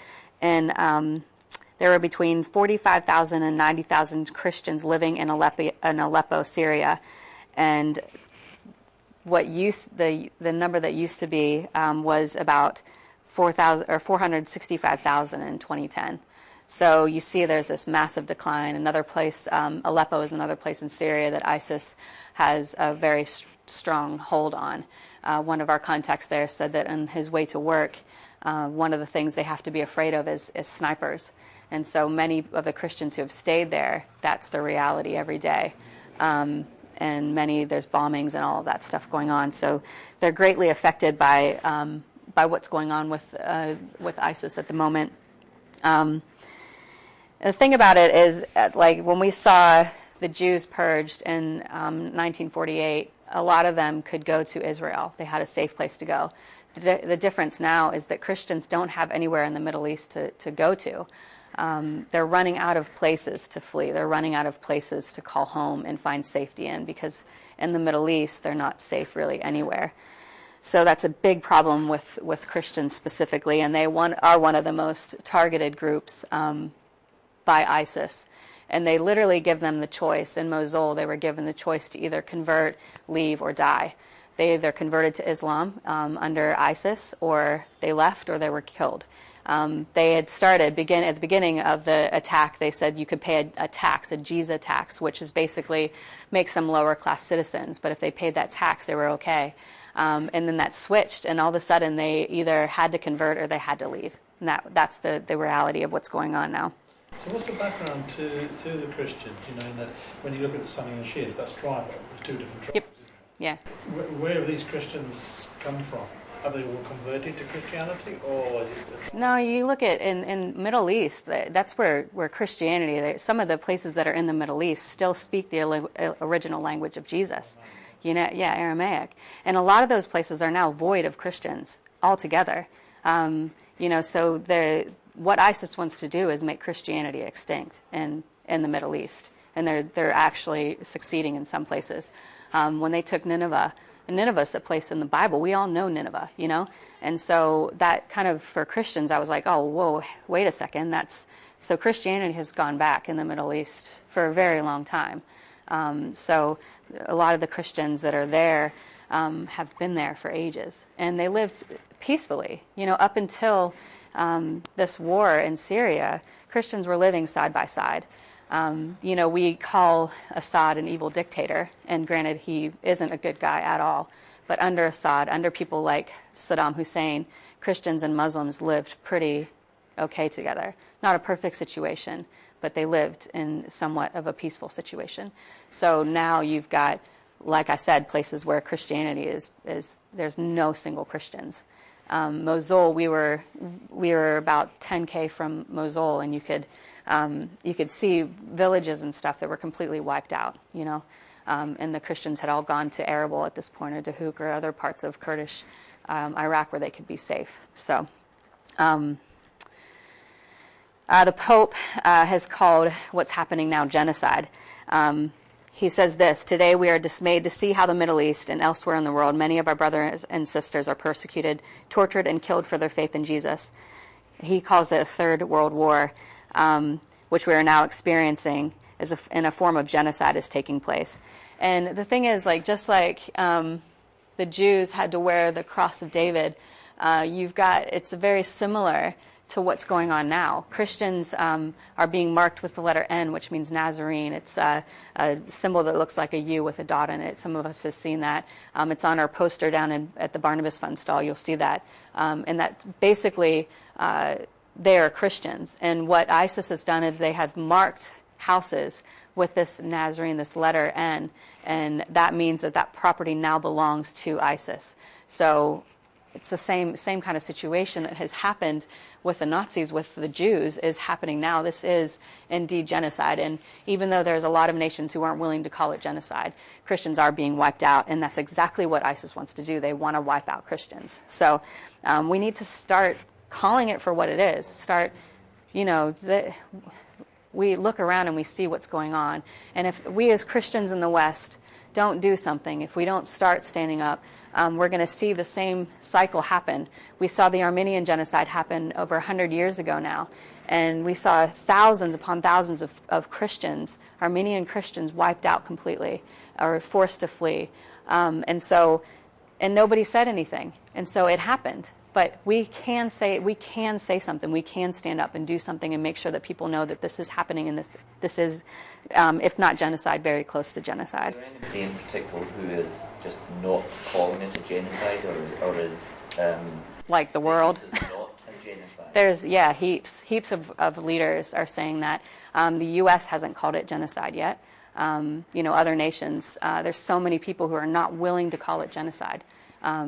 there were between 45,000 and 90,000 Christians living in Aleppo, Syria, and the number that used to be was about 465,000 in 2010. So you see there's this massive decline. Another place, Aleppo is another place in Syria that ISIS has a very strong hold on. One of our contacts there said that on his way to work, one of the things they have to be afraid of is snipers. And so many of the Christians who have stayed there, that's the reality every day. And there's bombings and all of that stuff going on. So they're greatly affected by what's going on with ISIS at the moment. The thing about it is, like when we saw the Jews purged in 1948, a lot of them could go to Israel. They had a safe place to go. The difference now is that Christians don't have anywhere in the Middle East to go to. They're running out of places to flee. They're running out of places to call home and find safety in, because in the Middle East, they're not safe really anywhere. So that's a big problem with Christians specifically, and they are one of the most targeted groups by ISIS. And they literally give them the choice. In Mosul, they were given the choice to either convert, leave, or die. They either converted to Islam under ISIS, or they left, or they were killed. They had started, at the beginning of the attack, they said you could pay a tax, a jizya tax, which is basically makes them lower class citizens. But if they paid that tax, they were okay. And then that switched, and all of a sudden they either had to convert or they had to leave. And that's the reality of what's going on now. So what's the background to the Christians? In that when you look at the Sunni and Shias, that's tribal, two different tribes. Yep. Yeah. Where have these Christians come from? Are they all converted to Christianity, or is it? No, you look at in Middle East. That's where Christianity. Some of the places that are in the Middle East still speak the original language of Jesus. Aramaic, and a lot of those places are now void of Christians altogether. So what ISIS wants to do is make Christianity extinct in the Middle East, and they're actually succeeding in some places. When they took Nineveh, Nineveh's a place in the Bible. We all know Nineveh, and so that kind of, for Christians, I was like, oh, whoa, wait a second. So Christianity has gone back in the Middle East for a very long time. So a lot of the Christians that are there have been there for ages, and they lived peacefully, up until this war in Syria, Christians were living side by side. We call Assad an evil dictator, and granted, he isn't a good guy at all. But under Assad, under people like Saddam Hussein, Christians and Muslims lived pretty okay together. Not a perfect situation, but they lived in somewhat of a peaceful situation. So now you've got, like I said, places where Christianity is there's no single Christians. Mosul, we were about 10K from Mosul, and you could see villages and stuff that were completely wiped out, and the Christians had all gone to Erbil at this point, or Dahuk, or other parts of Kurdish Iraq where they could be safe. So the Pope has called what's happening now genocide. He says this: "Today we are dismayed to see how the Middle East and elsewhere in the world, many of our brothers and sisters are persecuted, tortured, and killed for their faith in Jesus." He calls it a third world war, which we are now experiencing in a form of genocide is taking place. And the thing is, just like the Jews had to wear the cross of David, it's very similar to what's going on now. Christians are being marked with the letter N, which means Nazarene. It's a symbol that looks like a U with a dot in it. Some of us have seen that. It's on our poster down at the Barnabas Fund stall. You'll see that. And that's basically, they are Christians. And what ISIS has done is they have marked houses with this Nazarene, this letter N, and that means that property now belongs to ISIS. So it's the same kind of situation that has happened with the Nazis, with the Jews, is happening now. This is indeed genocide. And even though there's a lot of nations who aren't willing to call it genocide, Christians are being wiped out. And that's exactly what ISIS wants to do. They want to wipe out Christians. So we need to start calling it for what it is. We look around and we see what's going on. And if we as Christians in the West don't do something, if we don't start standing up, we're going to see the same cycle happen. We saw the Armenian genocide happen over 100 years ago now, and we saw thousands upon thousands of Christians, Armenian Christians, wiped out completely or forced to flee. And nobody said anything. And so it happened. But we can say something. We can stand up and do something and make sure that people know that this is happening, and this is, if not genocide, very close to genocide. Is there anybody in particular who is just not calling it a genocide, or is like the world? This is not a genocide. There's heaps of leaders are saying that. The U.S. hasn't called it genocide yet. Other nations. There's so many people who are not willing to call it genocide.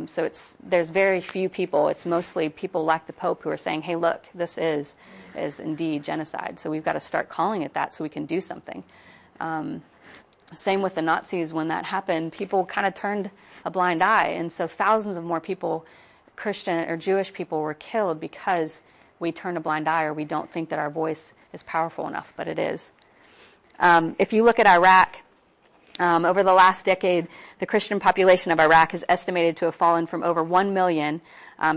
So there's very few people. It's mostly people like the Pope who are saying, hey, look, this is indeed genocide. So we've got to start calling it that so we can do something. Same with the Nazis. When that happened, people kind of turned a blind eye. And so thousands of more people, Christian or Jewish people, were killed because we turned a blind eye, or we don't think that our voice is powerful enough, but it is. If you look at Iraq, over the last decade, the Christian population of Iraq is estimated to have fallen from over 1 million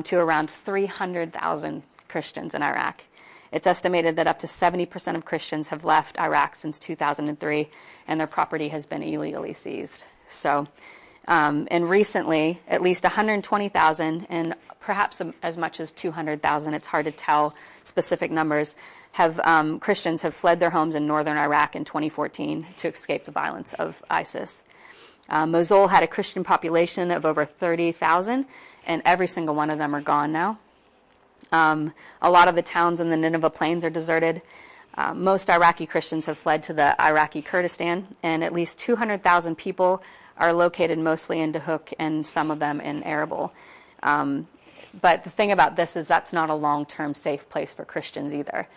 to around 300,000 Christians in Iraq. It's estimated that up to 70% of Christians have left Iraq since 2003, and their property has been illegally seized. So, and recently, at least 120,000 and perhaps as much as 200,000, it's hard to tell specific numbers, Christians have fled their homes in northern Iraq in 2014 to escape the violence of ISIS. Mosul had a Christian population of over 30,000, and every single one of them are gone now. A lot of the towns in the Nineveh Plains are deserted. Most Iraqi Christians have fled to the Iraqi Kurdistan, and at least 200,000 people are located mostly in Dahuk and some of them in Erbil. But the thing about this is that's not a long-term safe place for Christians either.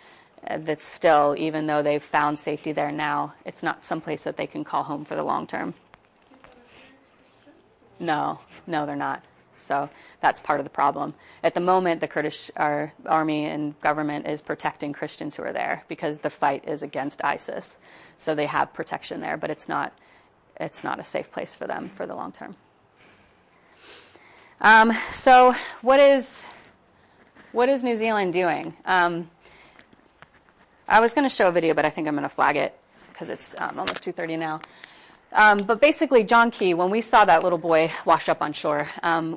That's still, even though they've found safety there now, it's not someplace that they can call home for the long term. No, they're not. So that's part of the problem. At the moment, the Kurdish army and government is protecting Christians who are there because the fight is against ISIS. So they have protection there, but it's not a safe place for them for the long term. So what is New Zealand doing? I was going to show a video, but I think I'm going to flag it because it's almost 2:30 now. But basically, John Key, when we saw that little boy wash up on shore,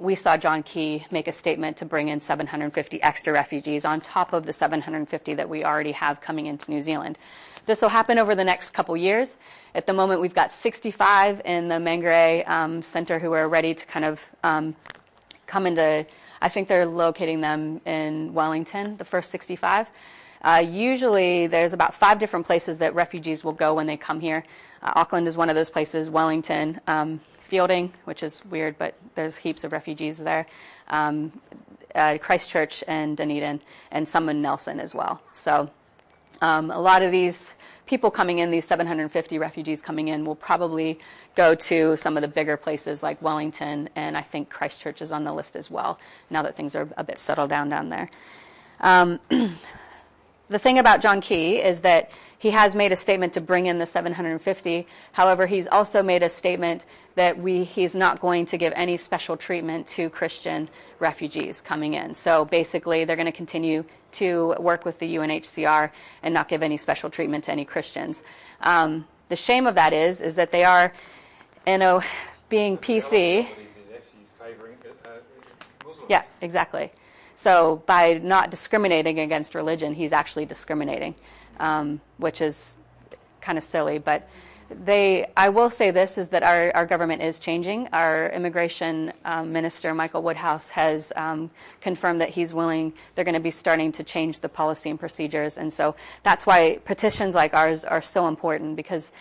we saw John Key make a statement to bring in 750 extra refugees on top of the 750 that we already have coming into New Zealand. This will happen over the next couple years. At the moment, we've got 65 in the Mangere Center who are ready to kind of come into, I think they're locating them in Wellington, the first 65. Usually there's about 5 different places that refugees will go when they come here. Auckland is one of those places, Wellington, Fielding, which is weird, but there's heaps of refugees there, Christchurch and Dunedin, and some in Nelson as well. So a lot of these people coming in, these 750 refugees coming in, will probably go to some of the bigger places like Wellington, and I think Christchurch is on the list as well, now that things are a bit settled down there. The thing about John Key is that he has made a statement to bring in the 750. However, he's also made a statement that he's not going to give any special treatment to Christian refugees coming in. So basically, they're going to continue to work with the UNHCR and not give any special treatment to any Christians. The shame of that is that they are, being PC. Yeah, exactly. So by not discriminating against religion, he's actually discriminating, which is kind of silly. But I will say this, is that our government is changing. Our immigration minister, Michael Woodhouse, has confirmed that he's willing, they're going to be starting to change the policy and procedures. And so that's why petitions like ours are so important, because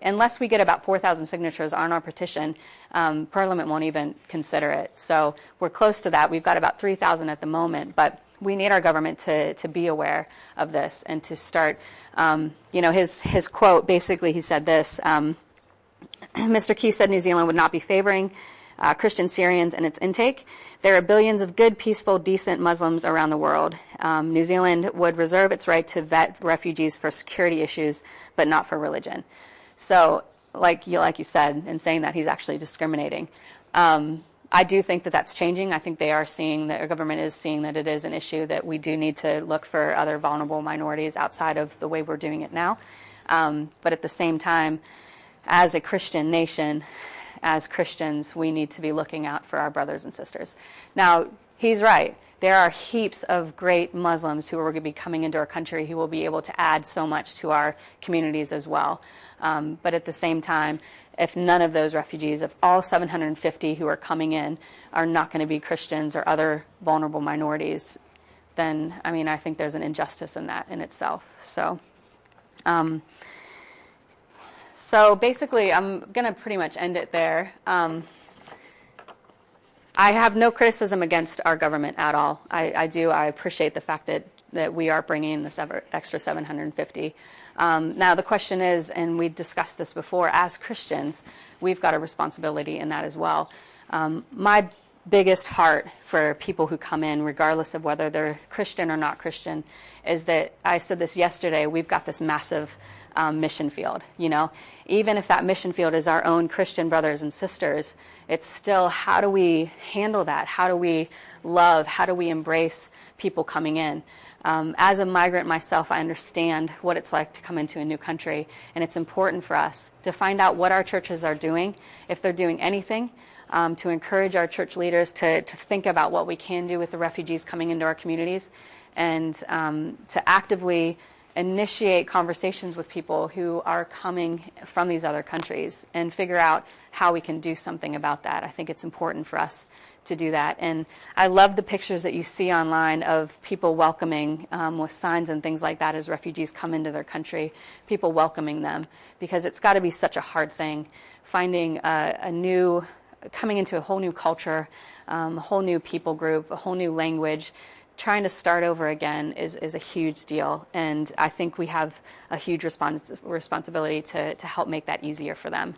unless we get about 4,000 signatures on our petition, Parliament won't even consider it. So we're close to that. We've got about 3,000 at the moment, but we need our government to be aware of this and to start, his quote, basically he said this, Mr. Key said New Zealand would not be favoring Christian Syrians in its intake. There are billions of good, peaceful, decent Muslims around the world. New Zealand would reserve its right to vet refugees for security issues, but not for religion. So, like you said, in saying that, he's actually discriminating. I do think that that's changing. I think they are seeing that our government is seeing that it is an issue, that we do need to look for other vulnerable minorities outside of the way we're doing it now. But at the same time, as a Christian nation, as Christians, we need to be looking out for our brothers and sisters. Now, he's right. There are heaps of great Muslims who are going to be coming into our country who will be able to add so much to our communities as well. But at the same time, if none of those refugees, if all 750 who are coming in are not going to be Christians or other vulnerable minorities, then, I think there's an injustice in that in itself. So basically, I'm going to pretty much end it there. I have no criticism against our government at all. I appreciate the fact that we are bringing in this extra 750. Now, the question is, and we discussed this before, as Christians, we've got a responsibility in that as well. My biggest heart for people who come in, regardless of whether they're Christian or not Christian, is that, I said this yesterday, we've got this massive mission field. Even if that mission field is our own Christian brothers and sisters, it's still, how do we handle that? How do we love? How do we embrace people coming in? As a migrant myself, I understand what it's like to come into a new country, and it's important for us to find out what our churches are doing, if they're doing anything, to encourage our church leaders to think about what we can do with the refugees coming into our communities, and to actively initiate conversations with people who are coming from these other countries and figure out how we can do something about that. I think it's important for us to do that. And I love the pictures that you see online of people welcoming with signs and things like that as refugees come into their country, people welcoming them, because it's got to be such a hard thing, finding coming into a whole new culture, a whole new people group, a whole new language. Trying to start over again is a huge deal, and I think we have a huge responsibility to help make that easier for them.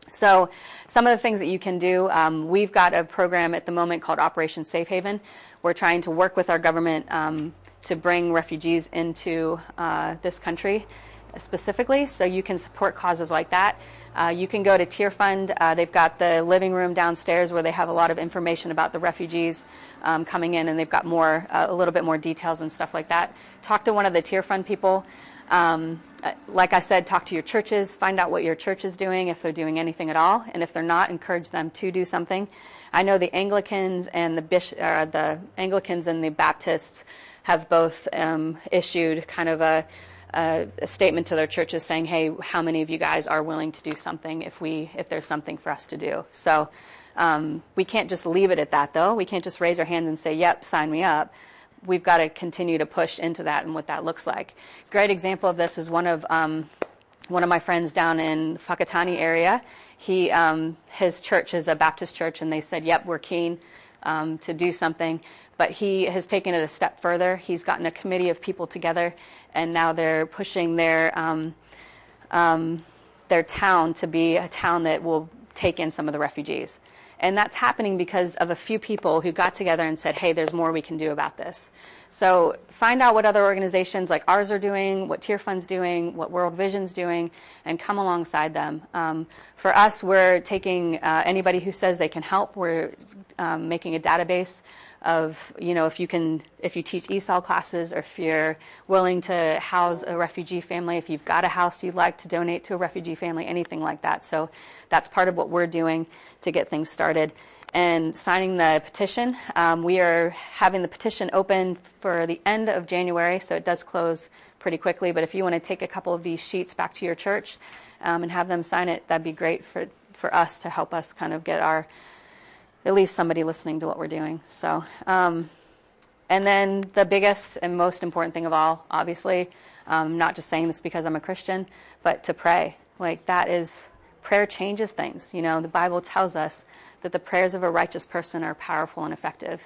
So some of the things that you can do, we've got a program at the moment called Operation Safe Haven. We're trying to work with our government to bring refugees into this country specifically, so you can support causes like that. You can go to Tier Fund. They've got the living room downstairs where they have a lot of information about the refugees coming in, and they've got a little bit more details and stuff like that. Talk to one of the Tier Fund people. Like I said, talk to your churches, find out what your church is doing, if they're doing anything at all, and if they're not, encourage them to do something. I know the Anglicans and the Anglicans and the Baptists have both issued kind of a statement to their churches saying, hey, how many of you guys are willing to do something if there's something for us to do? So we can't just leave it at that, though. We can't just raise our hands and say, yep, sign me up. We've got to continue to push into that and what that looks like. Great example of this is one of my friends down in the Whakatane area. His church is a Baptist church, and they said, yep, we're keen to do something. But he has taken it a step further. He's gotten a committee of people together, and now they're pushing their town to be a town that will take in some of the refugees. And that's happening because of a few people who got together and said, hey, there's more we can do about this. So find out what other organizations like ours are doing, what Tear Fund's doing, what World Vision's doing, and come alongside them. For us, we're taking anybody who says they can help. We're making a database of, if you teach ESOL classes, or if you're willing to house a refugee family, if you've got a house you'd like to donate to a refugee family, anything like that. So that's part of what we're doing to get things started. And signing the petition, we are having the petition open for the end of January, so it does close pretty quickly. But if you want to take a couple of these sheets back to your church and have them sign it, that'd be great for us to help us kind of get at least somebody listening to what we're doing. So, and then the biggest and most important thing of all, obviously, not just saying this because I'm a Christian, but to pray. Prayer changes things. The Bible tells us that the prayers of a righteous person are powerful and effective.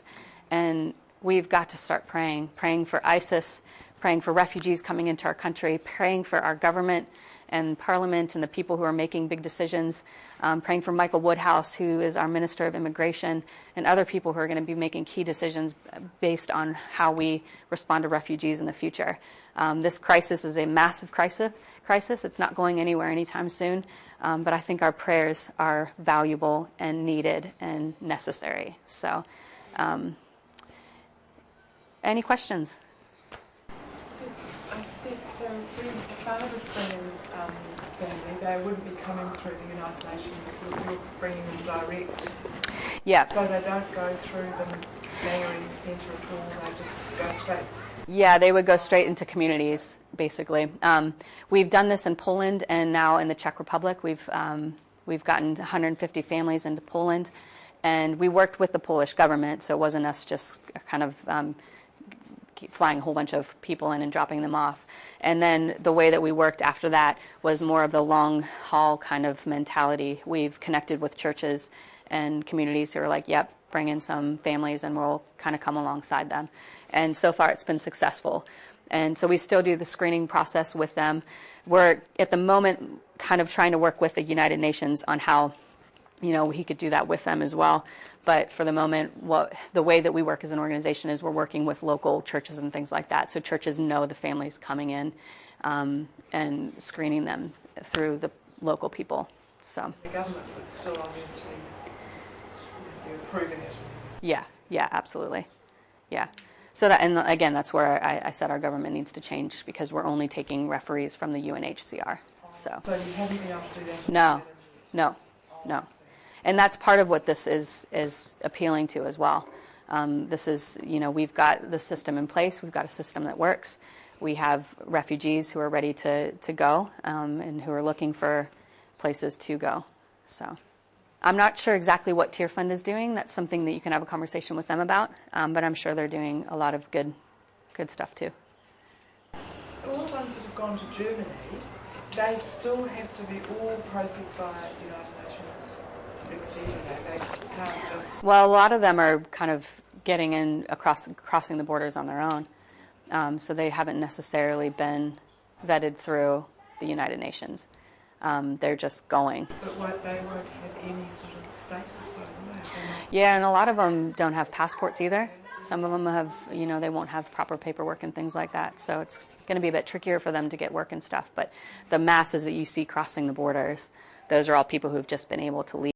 And we've got to start praying for ISIS, praying for refugees coming into our country, praying for our government and Parliament and the people who are making big decisions, praying for Michael Woodhouse, who is our Minister of Immigration, and other people who are going to be making key decisions based on how we respond to refugees in the future. This crisis is a massive crisis. It's not going anywhere anytime soon, but I think our prayers are valuable and needed and necessary. So, any questions? Steph, so if Barnabas Fund family, they wouldn't be coming through the United Nations, you're bringing them direct. Yeah. So they don't go through the Mary Centre at all, they just go straight. Yeah, they would go straight into communities, basically. We've done this in Poland, and now in the Czech Republic. We've gotten 150 families into Poland, and we worked with the Polish government, so it wasn't us just kind of flying a whole bunch of people in and dropping them off. And then the way that we worked after that was more of the long haul kind of mentality. We've connected with churches and communities who are like, yep, bring in some families and we'll kind of come alongside them. And so far it's been successful. And so we still do the screening process with them. We're at the moment kind of trying to work with the United Nations on how, we could do that with them as well. But for the moment, the way that we work as an organization is we're working with local churches and things like that. So churches know the families coming in and screening them through the local people. So the government would still obviously be approving it. Yeah, absolutely. Yeah. So that, and again, that's where I said our government needs to change, because we're only taking referees from the UNHCR. So you haven't been able to do that? No. And that's part of what this is appealing to as well. This is, we've got the system in place. We've got a system that works. We have refugees who are ready to go and who are looking for places to go. So I'm not sure exactly what Tear Fund is doing. That's something that you can have a conversation with them about. But I'm sure they're doing a lot of good stuff too. All the ones that have gone to Germany, they still have to be all processed by United Nations Refugee. They can't just... Well, a lot of them are kind of getting in crossing the borders on their own. So they haven't necessarily been vetted through the United Nations. They're just going. But they won't have any sort of status, though, will they? Yeah, and a lot of them don't have passports either. Some of them have, they won't have proper paperwork and things like that. So it's going to be a bit trickier for them to get work and stuff. But the masses that you see crossing the borders, those are all people who've just been able to leave.